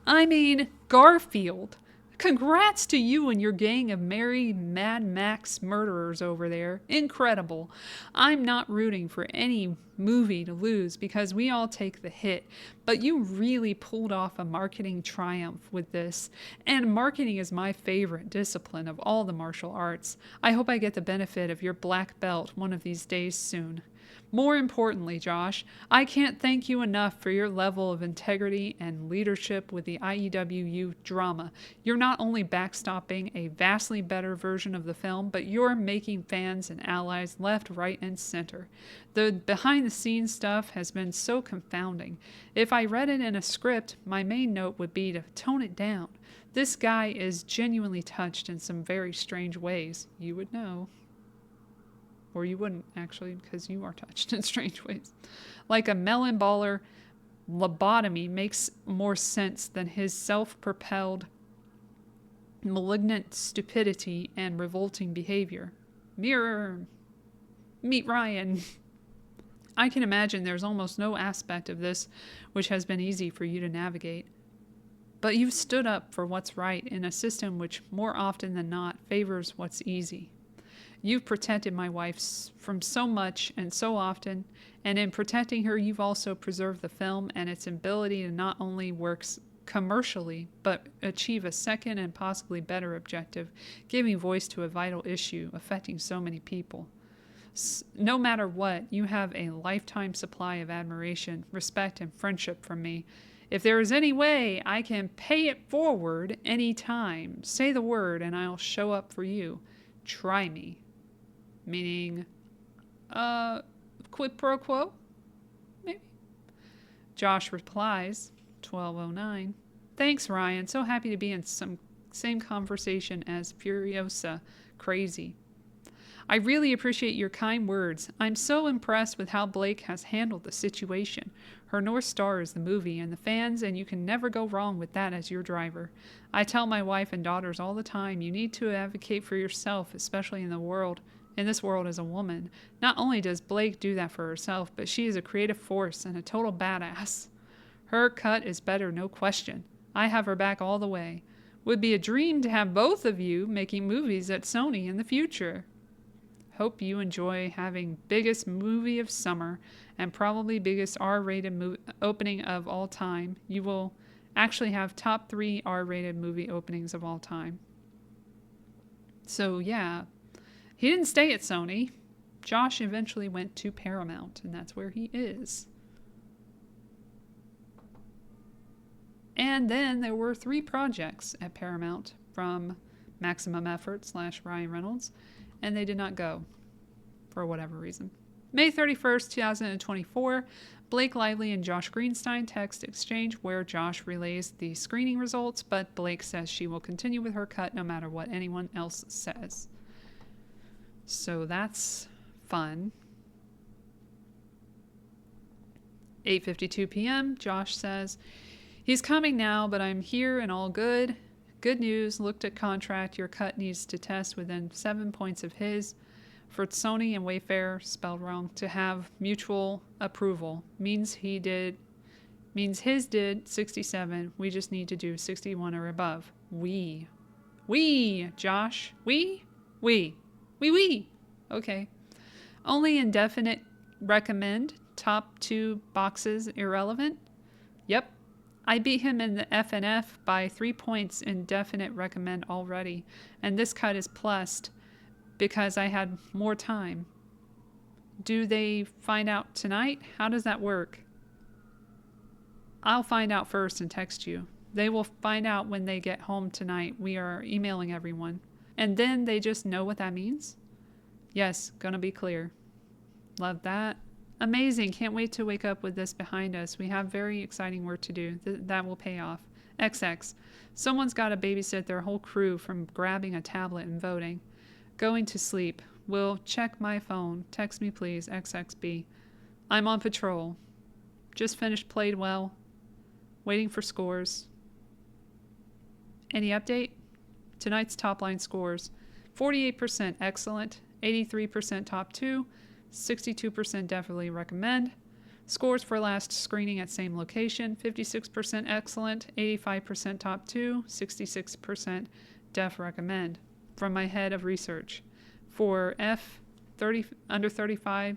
I mean, Garfield. Congrats to you and your gang of merry Mad Max murderers over there. Incredible. I'm not rooting for any movie to lose because we all take the hit, but you really pulled off a marketing triumph with this. And marketing is my favorite discipline of all the martial arts. I hope I get the benefit of your black belt one of these days soon. More importantly, Josh, I can't thank you enough for your level of integrity and leadership with the IEWU drama. You're not only backstopping a vastly better version of the film, but you're making fans and allies left, right, and center. The behind-the-scenes stuff has been so confounding. If I read it in a script, my main note would be to tone it down. This guy is genuinely touched in some very strange ways. You would know. Or you wouldn't, actually, because you are touched in strange ways. Like a melon baller lobotomy makes more sense than his self-propelled malignant stupidity and revolting behavior. Mirror. Meet Ryan. I can imagine there's almost no aspect of this which has been easy for you to navigate. But you've stood up for what's right in a system which, more often than not, favors what's easy. You've protected my wife from so much and so often, and in protecting her, you've also preserved the film and its ability to not only work commercially, but achieve a second and possibly better objective, giving voice to a vital issue affecting so many people. No matter what, you have a lifetime supply of admiration, respect, and friendship from me. If there is any way I can pay it forward any time, say the word and I'll show up for you. Try me. Meaning, quid pro quo? Maybe. Josh replies, 12:09. Thanks, Ryan. So happy to be in some same conversation as Furiosa. Crazy. I really appreciate your kind words. I'm so impressed with how Blake has handled the situation. Her North Star is the movie and the fans, and you can never go wrong with that as your driver. I tell my wife and daughters all the time, you need to advocate for yourself, especially in this world as a woman. Not only does Blake do that for herself, but she is a creative force and a total badass. Her cut is better, no question. I have her back all the way. Would be a dream to have both of you making movies at Sony in the future. Hope you enjoy having biggest movie of summer and probably biggest R-rated opening of all time. You will actually have top 3 R-rated movie openings of all time. So yeah, he didn't stay at Sony. Josh eventually went to Paramount, and that's where he is. And then there were 3 projects at Paramount from Maximum Effort / Ryan Reynolds, and they did not go for whatever reason. May 31st, 2024, Blake Lively and Josh Greenstein text exchange where Josh relays the screening results, but Blake says she will continue with her cut no matter what anyone else says. So that's fun. 8:52 p.m., Josh says, he's coming now, but I'm here and all good. Good news, looked at contract. Your cut needs to test within 7 points of his. For Sony and Wayfarer, spelled wrong, to have mutual approval. Means his did 67. We just need to do 61 or above. We, Josh. We. Okay. Only indefinite recommend. Top 2 boxes irrelevant. Yep. I beat him in the FNF by 3 points in definite recommend already, and this cut is plussed because I had more time. Do they find out tonight? How does that work? I'll find out first and text you. They will find out when they get home tonight. We are emailing everyone. And then they just know what that means? Yes, gonna be clear. Love that. Amazing. Can't wait to wake up with this behind us. We have very exciting work to do. That will pay off. XX. Someone's got to babysit their whole crew from grabbing a tablet and voting. Going to sleep. Will check my phone. Text me please. XXB. I'm on patrol. Just finished played well. Waiting for scores. Any update? Tonight's top line scores. 48% excellent. 83% top 2. 62% definitely recommend. Scores for last screening at same location. 56% excellent. 85% top 2. 66% def recommend. From my head of research. For F, under 35,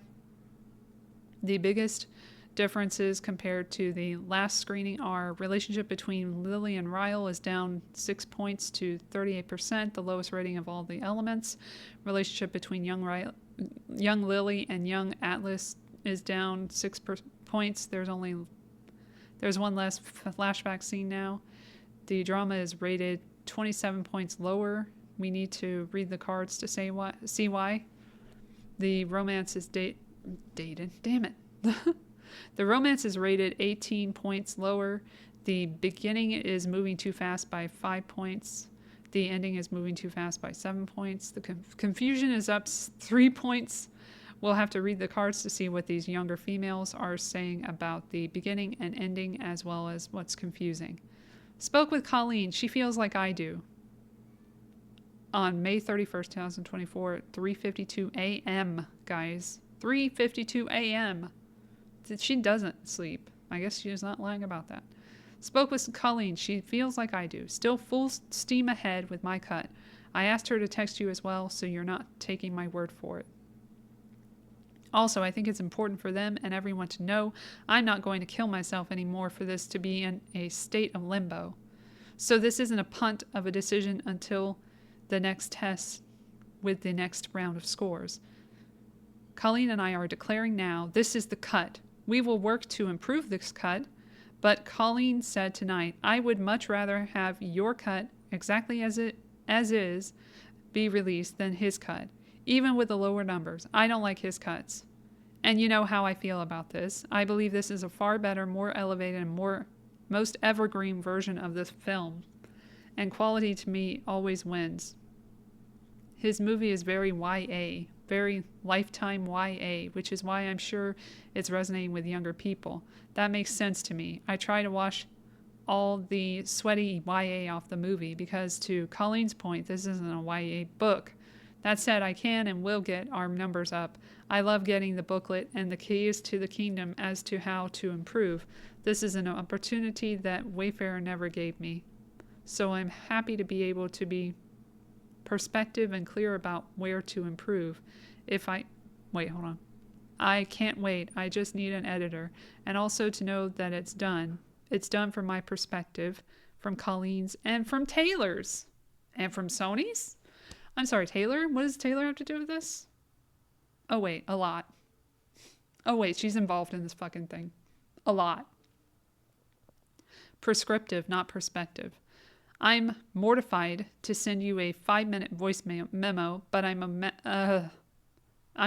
the biggest differences compared to the last screening are relationship between Lily and Ryle is down 6 points to 38%, the lowest rating of all the elements. Relationship between young Lily and young Atlas is down 6 points. There's one less flashback scene now. The drama is rated 27 points lower. We need to read the cards to see why. The romance is dated. Damn it. The romance is rated 18 points lower. The beginning is moving too fast by 5 points. The ending is moving too fast by 7 points. The confusion is up 3 points. We'll have to read the cards to see what these younger females are saying about the beginning and ending, as well as what's confusing. Spoke with Colleen. She feels like I do. On May 31st, 2024 at 3:52 a.m., guys. 3:52 a.m. She doesn't sleep. I guess she's not lying about that. Spoke with Colleen. She feels like I do. Still full steam ahead with my cut. I asked her to text you as well, so you're not taking my word for it. Also, I think it's important for them and everyone to know I'm not going to kill myself anymore for this to be in a state of limbo. So this isn't a punt of a decision until the next test with the next round of scores. Colleen and I are declaring now this is the cut. We will work to improve this cut, but Colleen said tonight, I would much rather have your cut exactly as is be released than his cut, even with the lower numbers. I don't like his cuts. And you know how I feel about this. I believe this is a far better, more elevated, and most evergreen version of this film. And quality to me always wins. His movie is very YA, very lifetime YA, which is why I'm sure it's resonating with younger people. That makes sense to me. I try to wash all the sweaty YA off the movie because, to Colleen's point, this isn't a YA book. That said, I can and will get our numbers up. I love getting the booklet and the keys to the kingdom as to how to improve. This is an opportunity that Wayfarer never gave me. So I'm happy to be able to be perspective and clear about where to improve. Wait, hold on. I can't wait. I just need an editor. And also to know that it's done. It's done from my perspective, from Colleen's, and from Taylor's. And from Sony's? I'm sorry, Taylor? What does Taylor have to do with this? Oh, wait, a lot. Oh, wait, she's involved in this fucking thing. A lot. Prescriptive, not perspective. I'm mortified to send you a 5-minute voice memo, but I'm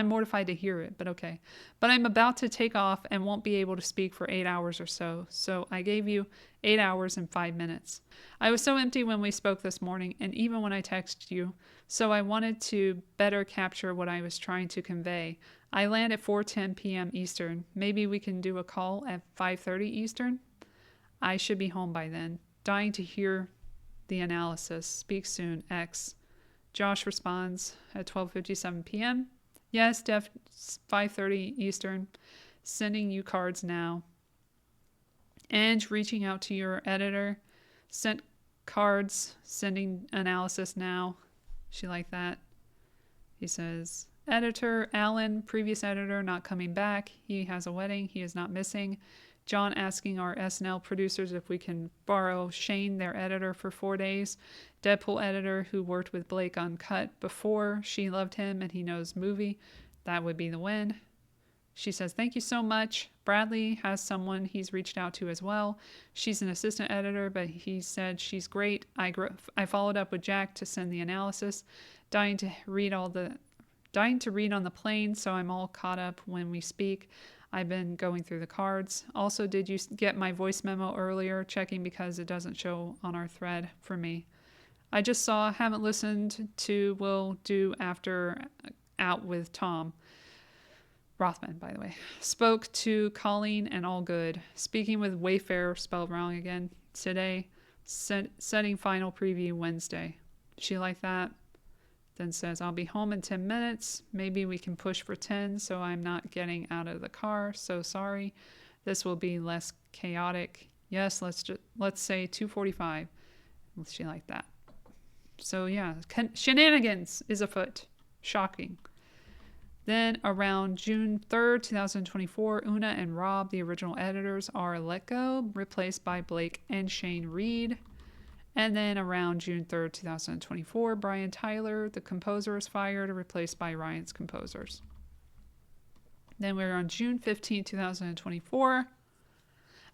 mortified to hear it, but okay. But I'm about to take off and won't be able to speak for 8 hours or so. So I gave you 8 hours and 5 minutes. I was so empty when we spoke this morning, and even when I texted you, so I wanted to better capture what I was trying to convey. I land at 4:10 p.m. Eastern. Maybe we can do a call at 5:30 Eastern? I should be home by then. Dying to hear the analysis. Speak soon, X. Josh responds at 12:57 p.m. Yes, 5:30 Eastern. Sending you cards now. And reaching out to your editor. Sent cards. Sending analysis now. She like that. He says, editor, Alan, previous editor, not coming back. He has a wedding. He is not missing. John asking our SNL producers if we can borrow Shane, their editor, for 4 days. Deadpool editor who worked with Blake on Cut before. She loved him and he knows movie. That would be the win. She says, thank you so much. Bradley has someone he's reached out to as well. She's an assistant editor, but he said she's great. I followed up with Jack to send the analysis. Dying to read on the plane, so I'm all caught up when we speak. I've been going through the cards. Also, did you get my voice memo earlier? Checking because it doesn't show on our thread for me. I just saw, haven't listened to, will do after out with Tom. Rothman, by the way. Spoke to Colleen and all good. Speaking with Wayfarer, spelled wrong again, today. Setting final preview Wednesday. She liked that. Then says, I'll be home in 10 minutes. Maybe we can push for 10 so I'm not getting out of the car. So sorry. This will be less chaotic. Yes, let's say 2:45. She liked that. So yeah, shenanigans is afoot. Shocking. Then around June 3rd, 2024, Una and Rob, the original editors, are let go, replaced by Blake and Shane Reed. And then around June 3rd, 2024, Brian Tyler, the composer, is fired, replaced by Ryan's composers. Then we're on June 15th, 2024.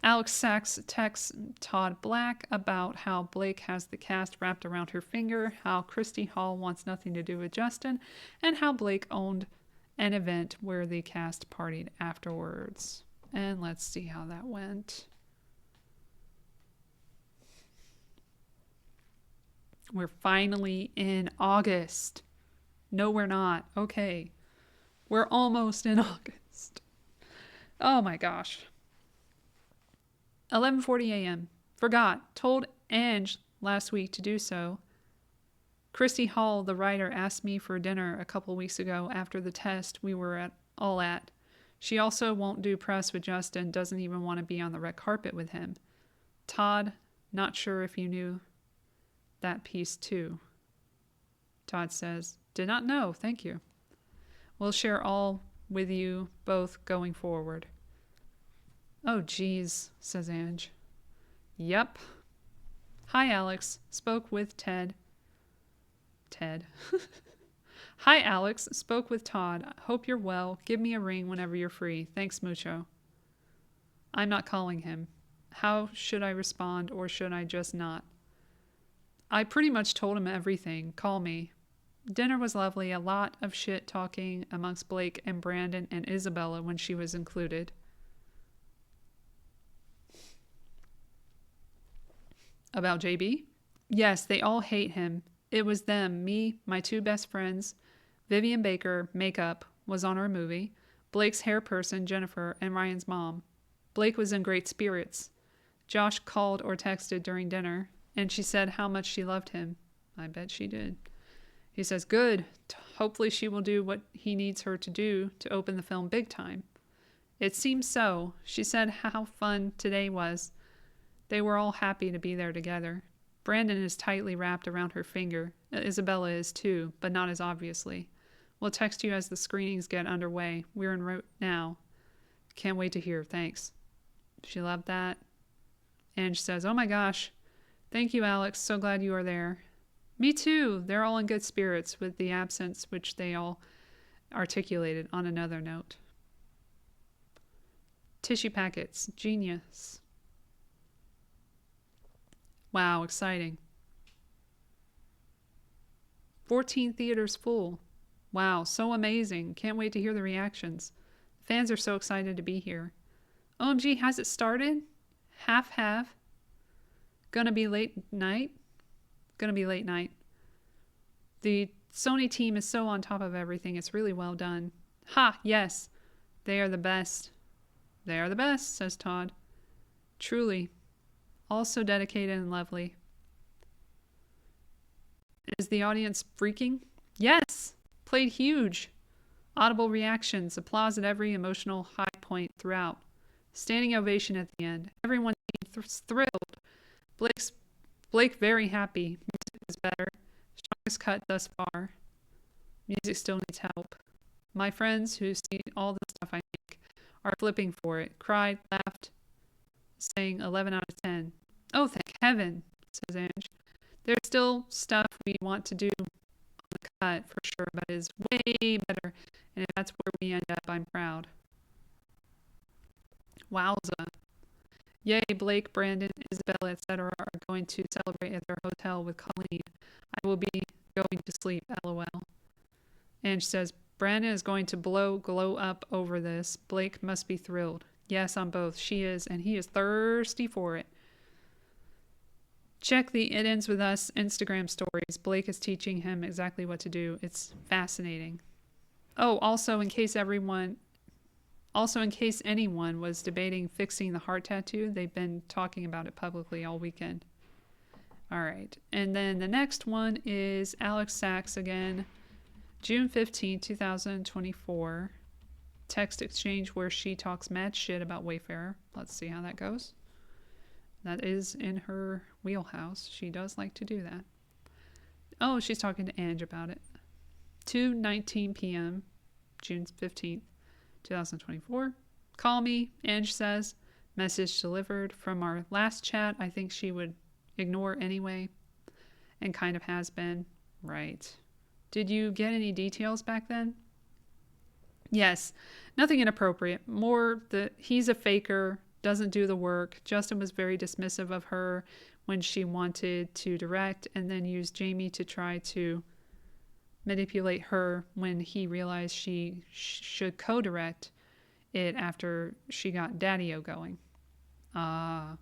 Alex Sachs texts Todd Black about how Blake has the cast wrapped around her finger, how Christy Hall wants nothing to do with Justin, and how Blake owned an event where the cast partied afterwards. And let's see how that went. We're finally in August. No, we're not. Okay. We're almost in August. Oh my gosh. 11:40 a.m. Forgot. Told Ange last week to do so. Christy Hall, the writer, asked me for dinner a couple weeks ago after the test we were all at. She also won't do press with Justin, doesn't even want to be on the red carpet with him. Todd, not sure if you knew that piece too. Todd says, did not know, thank you. We'll share all with you both going forward. Oh geez, says Ange. Yep. Hi Alex, spoke with Ted. Hi Alex, spoke with Todd. Hope you're well. Give me a ring whenever you're free. Thanks mucho. I'm not calling him. How should I respond, or should I just not? I pretty much told him everything. Call me. Dinner was lovely. A lot of shit talking amongst Blake and Brandon and Isabella when she was included. About JB? Yes, they all hate him. It was them, me, my two best friends. Vivian Baker, makeup, was on our movie. Blake's hair person, Jennifer, and Ryan's mom. Blake was in great spirits. Josh called or texted during dinner, and she said how much she loved him. I bet she did. He says, good. Hopefully she will do what he needs her to do to open the film big time. It seems so. She said how fun today was. They were all happy to be there together. Brandon is tightly wrapped around her finger. Isabella is too, but not as obviously. We'll text you as the screenings get underway. We're en route now. Can't wait to hear. Thanks. She loved that. Ange says, oh my gosh. Thank you, Alex. So glad you are there. Me too. They're all in good spirits with the absence which they all articulated on another note. Tissue packets. Genius. Wow, exciting. 14 theaters full. Wow, so amazing. Can't wait to hear the reactions. Fans are so excited to be here. OMG, has it started? Half. Gonna be late night? Gonna be late night. The Sony team is so on top of everything. It's really well done. Ha, yes. They are the best. They are the best, says Todd. Truly. All so dedicated and lovely. Is the audience freaking? Yes! Played huge. Audible reactions, applause at every emotional high point throughout. Standing ovation at the end. Everyone thrilled. Blake very happy. Music was better. Strongest cut thus far. Music still needs help. My friends who see all the stuff I make are flipping for it. Cried, laughed, saying 11 out of 10. Oh, thank heaven, says Ange. There's still stuff we want to do on the cut for sure, but it's way better. And if that's where we end up, I'm proud. Wowza. Yay, Blake, Brandon, Isabella, etc. are going to celebrate at their hotel with Colleen. I will be going to sleep, lol. Ange says, Brandon is going to glow up over this. Blake must be thrilled. Yes, on both. She is, and he is thirsty for it. Check the It Ends With Us Instagram stories. Blake is teaching him exactly what to do. It's fascinating. Oh, also in case anyone was debating fixing the heart tattoo, they've been talking about it publicly all weekend. All right. And then the next one is Alex Sachs again. June 15, 2024. Text exchange where she talks mad shit about Wayfarer. Let's see how that goes. That is in her wheelhouse. She does like to do that. Oh, she's talking to Ange about it. 2:19 p.m. June 15th, 2024. Call me, Ange says. Message delivered. From our last chat, I think she would ignore anyway. And kind of has been. Right. Did you get any details back then? Yes. Nothing inappropriate. More that he's a faker, doesn't do the work. Justin was very dismissive of her when she wanted to direct, and then used Jamie to try to manipulate her when he realized she should co-direct it after she got Daddy-O going. And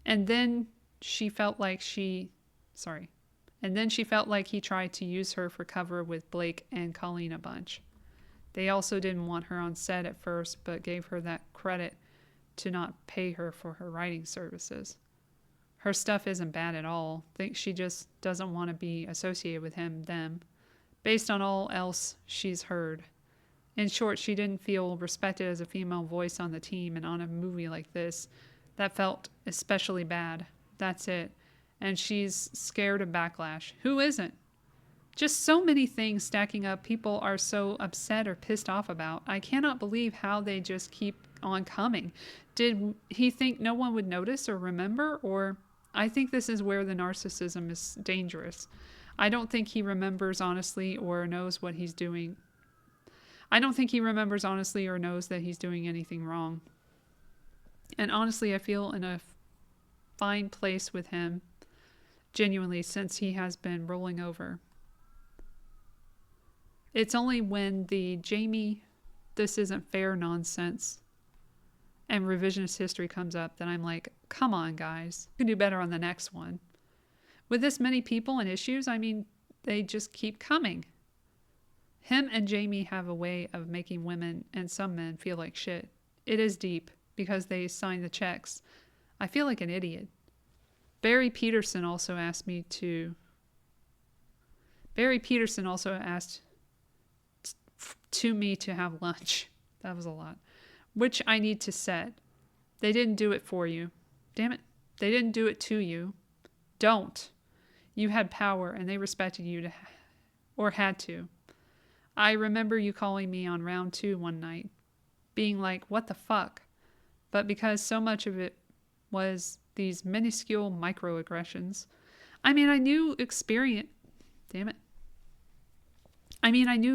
then she felt like he tried to use her for cover with Blake and Colleen a bunch. They also didn't want her on set at first, but gave her that credit to not pay her for her writing services. Her stuff isn't bad at all. Think she just doesn't want to be associated with them, based on all else she's heard. In short, she didn't feel respected as a female voice on the team, and on a movie like this, that felt especially bad. That's it. And she's scared of backlash. Who isn't? Just so many things stacking up people are so upset or pissed off about. I cannot believe how they just keep on coming. Did he think no one would notice or remember? Or I think this is where the narcissism is dangerous. I don't think he remembers honestly or knows what he's doing. I don't think he remembers honestly or knows that he's doing anything wrong. And honestly, I feel in a fine place with him, genuinely, since he has been rolling over. It's only when the Jamie, this isn't fair nonsense and revisionist history comes up that I'm like, come on, guys. You can do better on the next one. With this many people and issues, I mean, they just keep coming. Him and Jamie have a way of making women and some men feel like shit. It is deep because they sign the checks. I feel like an idiot. Barry Peterson also asked to me to have lunch. That was a lot. Which I need to set. They didn't do it for you. Damn it. They didn't do it to you. Don't. You had power and they respected you or had to. I remember you calling me on round 2 one night, being like, what the fuck? But because so much of it was these minuscule microaggressions, I knew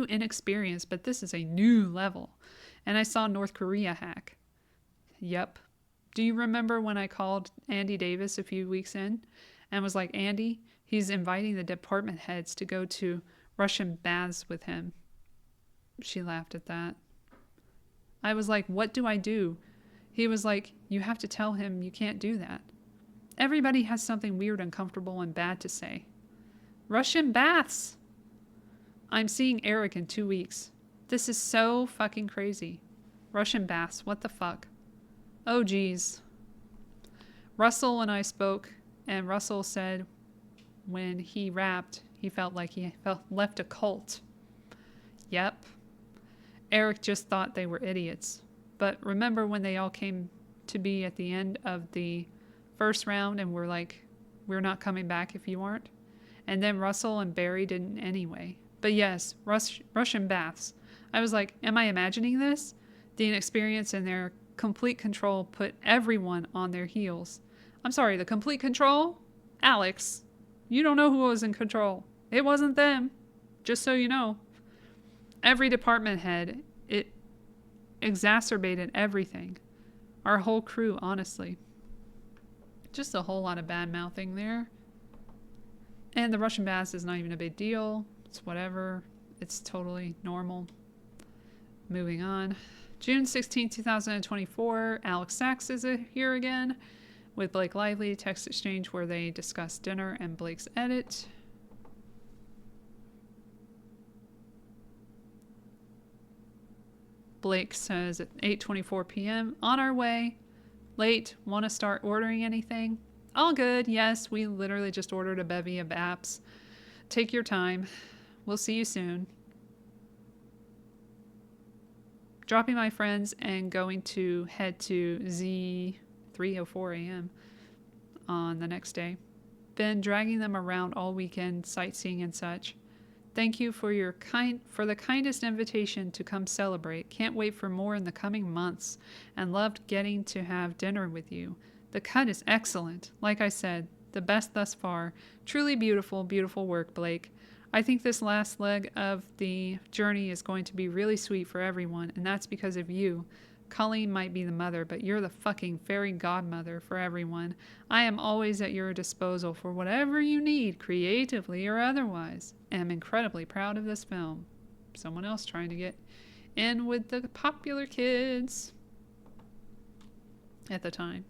inexperience, but this is a new level. And I saw North Korea hack. Yep. Do you remember when I called Andy Davis a few weeks in and was like, Andy, he's inviting the department heads to go to Russian baths with him. She laughed at that. I was like, what do I do? He was like, you have to tell him you can't do that. Everybody has something weird, uncomfortable, and bad to say. Russian baths! I'm seeing Eric in 2 weeks. This is so fucking crazy. Russian baths, what the fuck? Oh geez. Russell and I spoke, and Russell said when he rapped, he felt like he left a cult. Yep. Eric just thought they were idiots. But remember when they all came to be at the end of the first round and were like, we're not coming back if you aren't? And then Russell and Barry didn't anyway. But yes, Russian baths. I was like, am I imagining this? The inexperience in their complete control put everyone on their heels. I'm sorry, the complete control? Alex, you don't know who was in control. It wasn't them. Just so you know. Every department head, it exacerbated everything. Our whole crew, honestly. Just a whole lot of bad mouthing there. And the Russian baths is not even a big deal. It's whatever. It's totally normal. Moving on. June 16, 2024. Alex Sachs is here again with Blake Lively. Text exchange where they discuss dinner and Blake's edit. Blake says at 8:24 p.m. On our way. Late. Want to start ordering anything? All good. Yes, we literally just ordered a bevy of apps. Take your time. We'll see you soon. Dropping my friends and going to head to Z 3:04 a.m. on the next day. Been dragging them around all weekend, sightseeing and such. Thank you for the kindest invitation to come celebrate. Can't wait for more in the coming months, and loved getting to have dinner with you. The cut is excellent. Like I said, the best thus far. Truly beautiful, beautiful work, Blake. I think this last leg of the journey is going to be really sweet for everyone, and that's because of you. Colleen might be the mother, but you're the fucking fairy godmother for everyone. I am always at your disposal for whatever you need, creatively or otherwise. Am incredibly proud of this film. Someone else trying to get in with the popular kids at the time.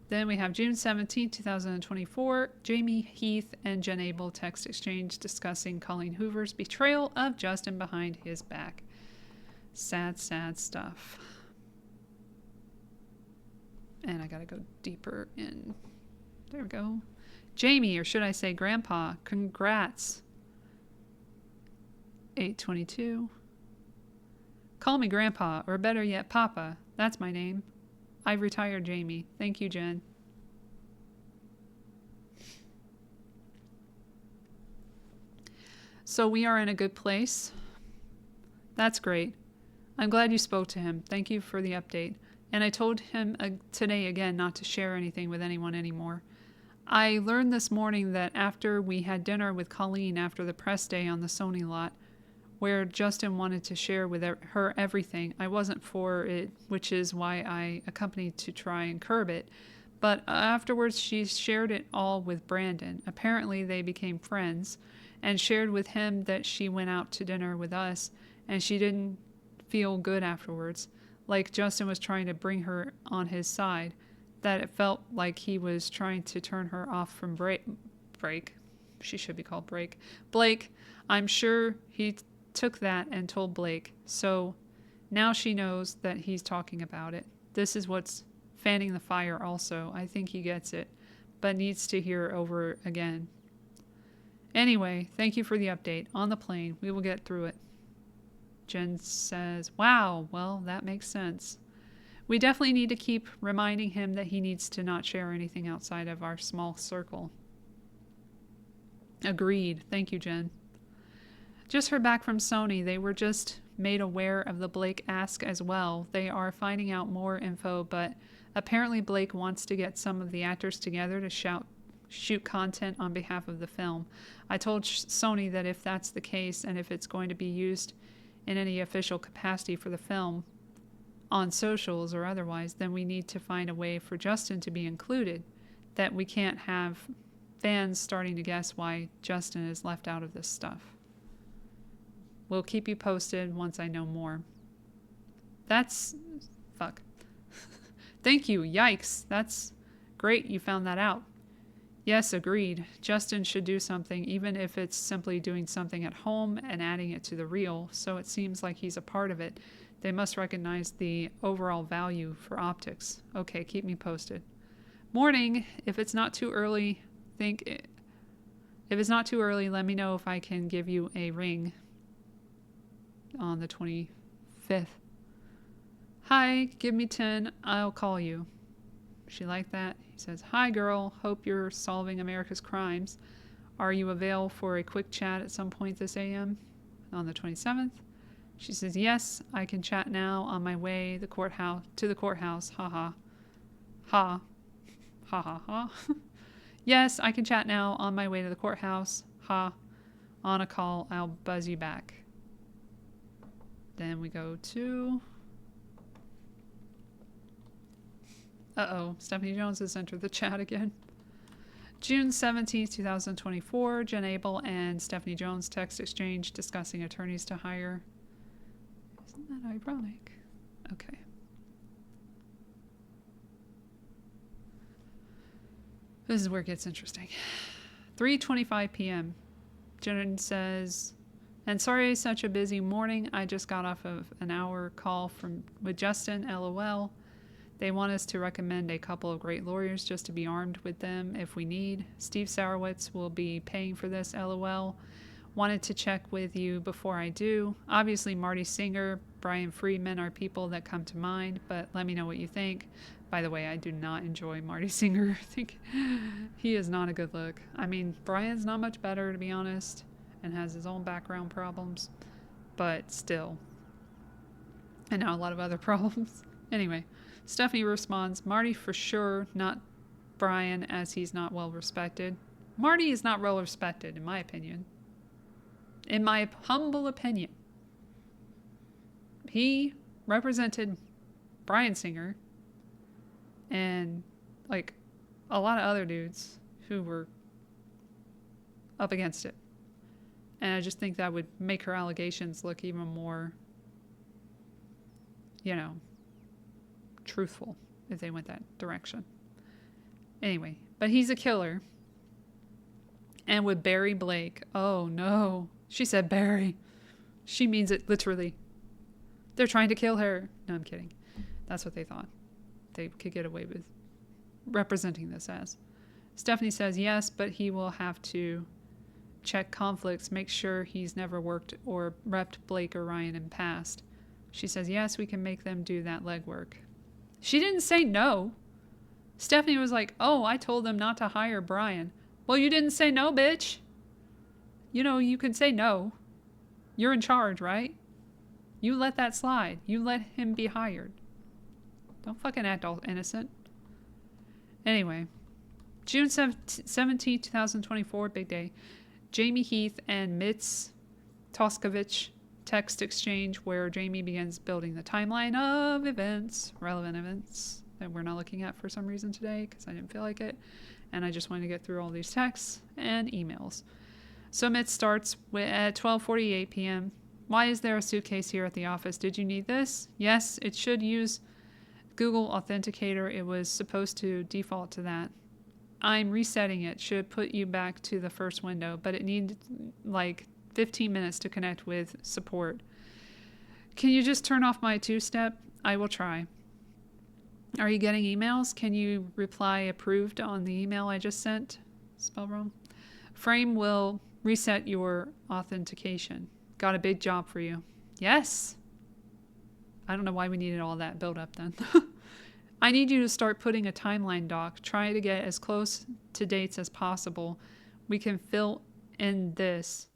Then we have June 17, 2024. Jamie Heath and Jen Abel text exchange discussing Colleen Hoover's betrayal of Justin behind his back. Sad, sad stuff. And I gotta go deeper in. There we go. Jamie, or should I say Grandpa, congrats. 8:22. Call me Grandpa, or better yet, Papa. That's my name. I've retired, Jamie. Thank you, Jen. So we are in a good place. That's great. I'm glad you spoke to him. Thank you for the update. And I told him today again not to share anything with anyone anymore. I learned this morning that after we had dinner with Colleen after the press day on the Sony lot, where Justin wanted to share with her everything, I wasn't for it, which is why I accompanied to try and curb it. But afterwards, she shared it all with Brandon. Apparently, they became friends and shared with him that she went out to dinner with us and she didn't feel good afterwards, like Justin was trying to bring her on his side, that it felt like he was trying to turn her off from Break. She should be called Break. Blake, I'm sure he took that and told Blake, so now she knows that he's talking about it. This is what's fanning the fire also. I think he gets it, but needs to hear it over again. Anyway, thank you for the update. On the plane, we will get through it. Jen says, wow, well, that makes sense. We definitely need to keep reminding him that he needs to not share anything outside of our small circle. Agreed. Thank you, Jen. Just heard back from Sony. They were just made aware of the Blake ask as well. They are finding out more info, but apparently Blake wants to get some of the actors together to shoot content on behalf of the film. I told Sony that if that's the case and if it's going to be used in any official capacity for the film, on socials or otherwise, then we need to find a way for Justin to be included, that we can't have fans starting to guess why Justin is left out of this stuff. We'll keep you posted once I know more. That's... fuck. Thank you. Yikes. That's great you found that out. Yes, agreed. Justin should do something, even if it's simply doing something at home and adding it to the reel, so it seems like he's a part of it. They must recognize the overall value for optics. Okay, keep me posted. Morning. If it's not too early, let me know if I can give you a ring on the 25th. Hi, give me 10. I'll call you. She liked that. He says, hi, girl. Hope you're solving America's crimes. Are you available for a quick chat at some point this AM? On the 27th. She says, yes, I can chat now on my way to the courthouse. Ha ha. Ha. Ha ha ha. Yes, I can chat now on my way to the courthouse. Ha. On a call, I'll buzz you back. Then we go to... Uh-oh, Stephanie Jones has entered the chat again. June 17th, 2024, Jen Abel and Stephanie Jones text exchange discussing attorneys to hire. Isn't that ironic? Okay. This is where it gets interesting. 3:25 p.m. Jen says, and sorry it's such a busy morning. I just got off of an hour call with Justin, LOL. They want us to recommend a couple of great lawyers just to be armed with them if we need. Steve Sarowitz will be paying for this, LOL. Wanted to check with you before I do. Obviously, Marty Singer, Brian Friedman are people that come to mind, but let me know what you think. By the way, I do not enjoy Marty Singer. I think he is not a good look. I mean, Brian's not much better, to be honest, and has his own background problems, but still. And now a lot of other problems. Anyway. Stephanie responds, Marty for sure, not Brian, as he's not well respected. Marty is not well respected, in my opinion. In my humble opinion. He represented Brian Singer and, like, a lot of other dudes who were up against it. And I just think that would make her allegations look even more, you know, truthful if they went that direction. Anyway, but he's a killer. And with Barry Blake, oh no, she said Barry. She means it literally. They're trying to kill her. No, I'm kidding. That's what they thought they could get away with representing this as. Stephanie says yes, but he will have to check conflicts, make sure he's never worked or repped Blake or Ryan in past. She says yes, we can make them do that legwork. She didn't say no. Stephanie was like, oh, I told them not to hire Brian. Well, you didn't say no, bitch. You know, you could say no. You're in charge, right? You let that slide. You let him be hired. Don't fucking act all innocent. Anyway, June 17, 2024, big day. Jamie Heath and Mitz Toskovich text exchange where Jamie begins building the timeline of events, relevant events that we're not looking at for some reason today because I didn't feel like it. And I just wanted to get through all these texts and emails. So Mitz starts at 12:48 p.m. Why is there a suitcase here at the office? Did you need this? Yes, it should use Google Authenticator. It was supposed to default to that. I'm resetting it. Should put you back to the first window, but it needs like 15 minutes to connect with support. Can you just turn off my two-step? I will try. Are you getting emails? Can you reply approved on the email I just sent? Spell wrong. Frame will reset your authentication. Got a big job for you. Yes. I don't know why we needed all that build up then. I need you to start putting a timeline doc. Try to get as close to dates as possible. We can fill in this.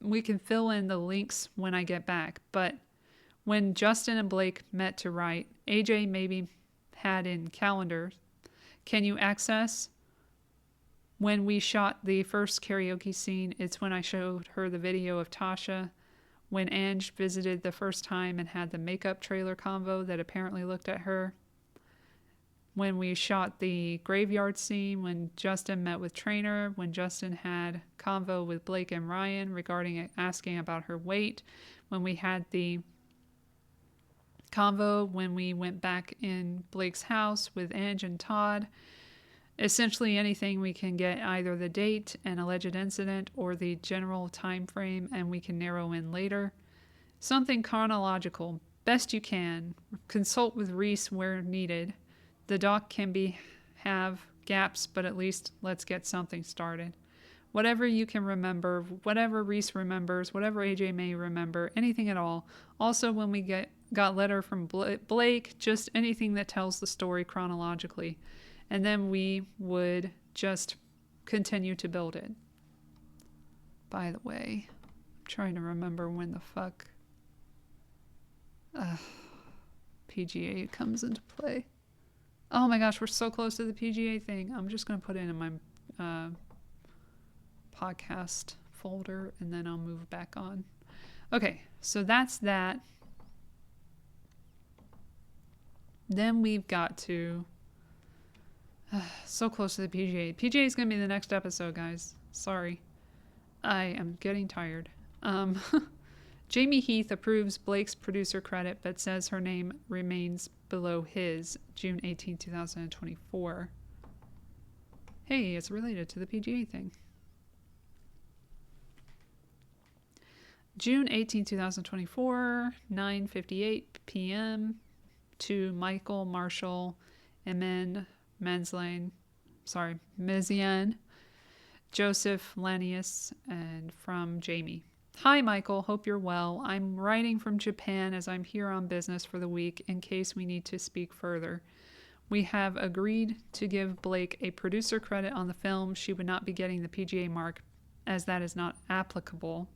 We can fill in the links when I get back. But when Justin and Blake met to write, AJ maybe had in calendar. Can you access? When we shot the first karaoke scene, it's when I showed her the video of Tasha when Ange visited the first time and had the makeup trailer convo that apparently looked at her. When we shot the graveyard scene, when Justin met with Trainer, when Justin had convo with Blake and Ryan regarding asking about her weight, when we had the convo when we went back in Blake's house with Ange and Todd. Essentially anything we can get either the date and alleged incident or the general time frame, and we can narrow in later. Something chronological, best you can. Consult with Reese where needed. The doc can have gaps, but at least let's get something started. Whatever you can remember, whatever Reese remembers, whatever AJ may remember, anything at all. Also, when we got letter from Blake, just anything that tells the story chronologically. And then we would just continue to build it. By the way, I'm trying to remember when the fuck PGA comes into play. Oh my gosh, we're so close to the PGA thing. I'm just going to put it in my podcast folder and then I'll move back on. Okay, so that's that. Then we've got to... so close to the PGA. PGA is going to be the next episode, guys. Sorry. I am getting tired. Jamie Heath approves Blake's producer credit, but says her name remains below his, June 18, 2024. Hey, it's related to the PGA thing. June 18, 2024, 9:58 p.m. to Michael Marshall, Emin Mezian, Joseph Lanius, and from Jamie. Hi, Michael. Hope you're well. I'm writing from Japan as I'm here on business for the week in case we need to speak further. We have agreed to give Blake a producer credit on the film. She would not be getting the PGA mark as that is not applicable.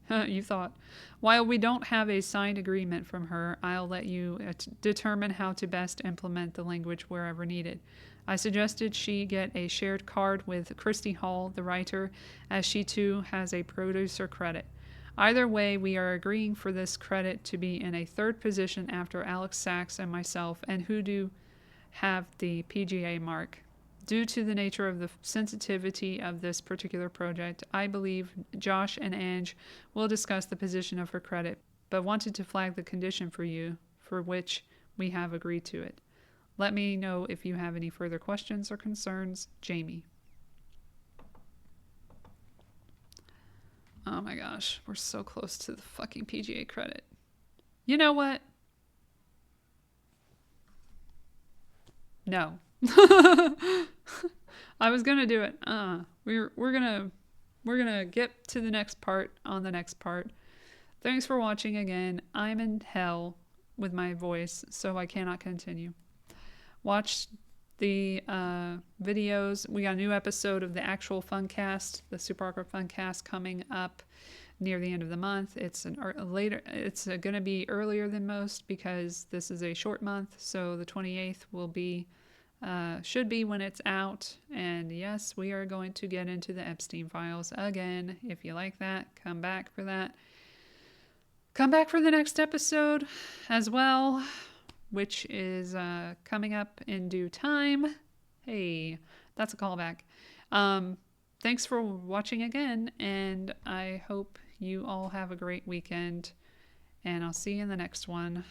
You thought. While we don't have a signed agreement from her, I'll let you determine how to best implement the language wherever needed. I suggested she get a shared card with Christy Hall, the writer, as she too has a producer credit. Either way, we are agreeing for this credit to be in a third position after Alex Sachs and myself, and who do have the PGA mark. Due to the nature of the sensitivity of this particular project, I believe Josh and Ange will discuss the position of her credit, but wanted to flag the condition for you, for which we have agreed to it. Let me know if you have any further questions or concerns. Jamie. Oh my gosh, we're so close to the fucking PGA credit. You know what? No. I was gonna do it. We're gonna get to the next part on the next part. Thanks for watching again. I'm in hell with my voice, so I cannot continue. Watch the videos. We got a new episode of the actual Funcast, the Super Awkward Funcast, coming up near the end of the month. It's going to be earlier than most because this is a short month. So the 28th will be should be when it's out. And yes, we are going to get into the Epstein files again. If you like that, come back for that. Come back for the next episode as well, which is coming up in due time. Hey, that's a callback. Thanks for watching again, and I hope you all have a great weekend, and I'll see you in the next one.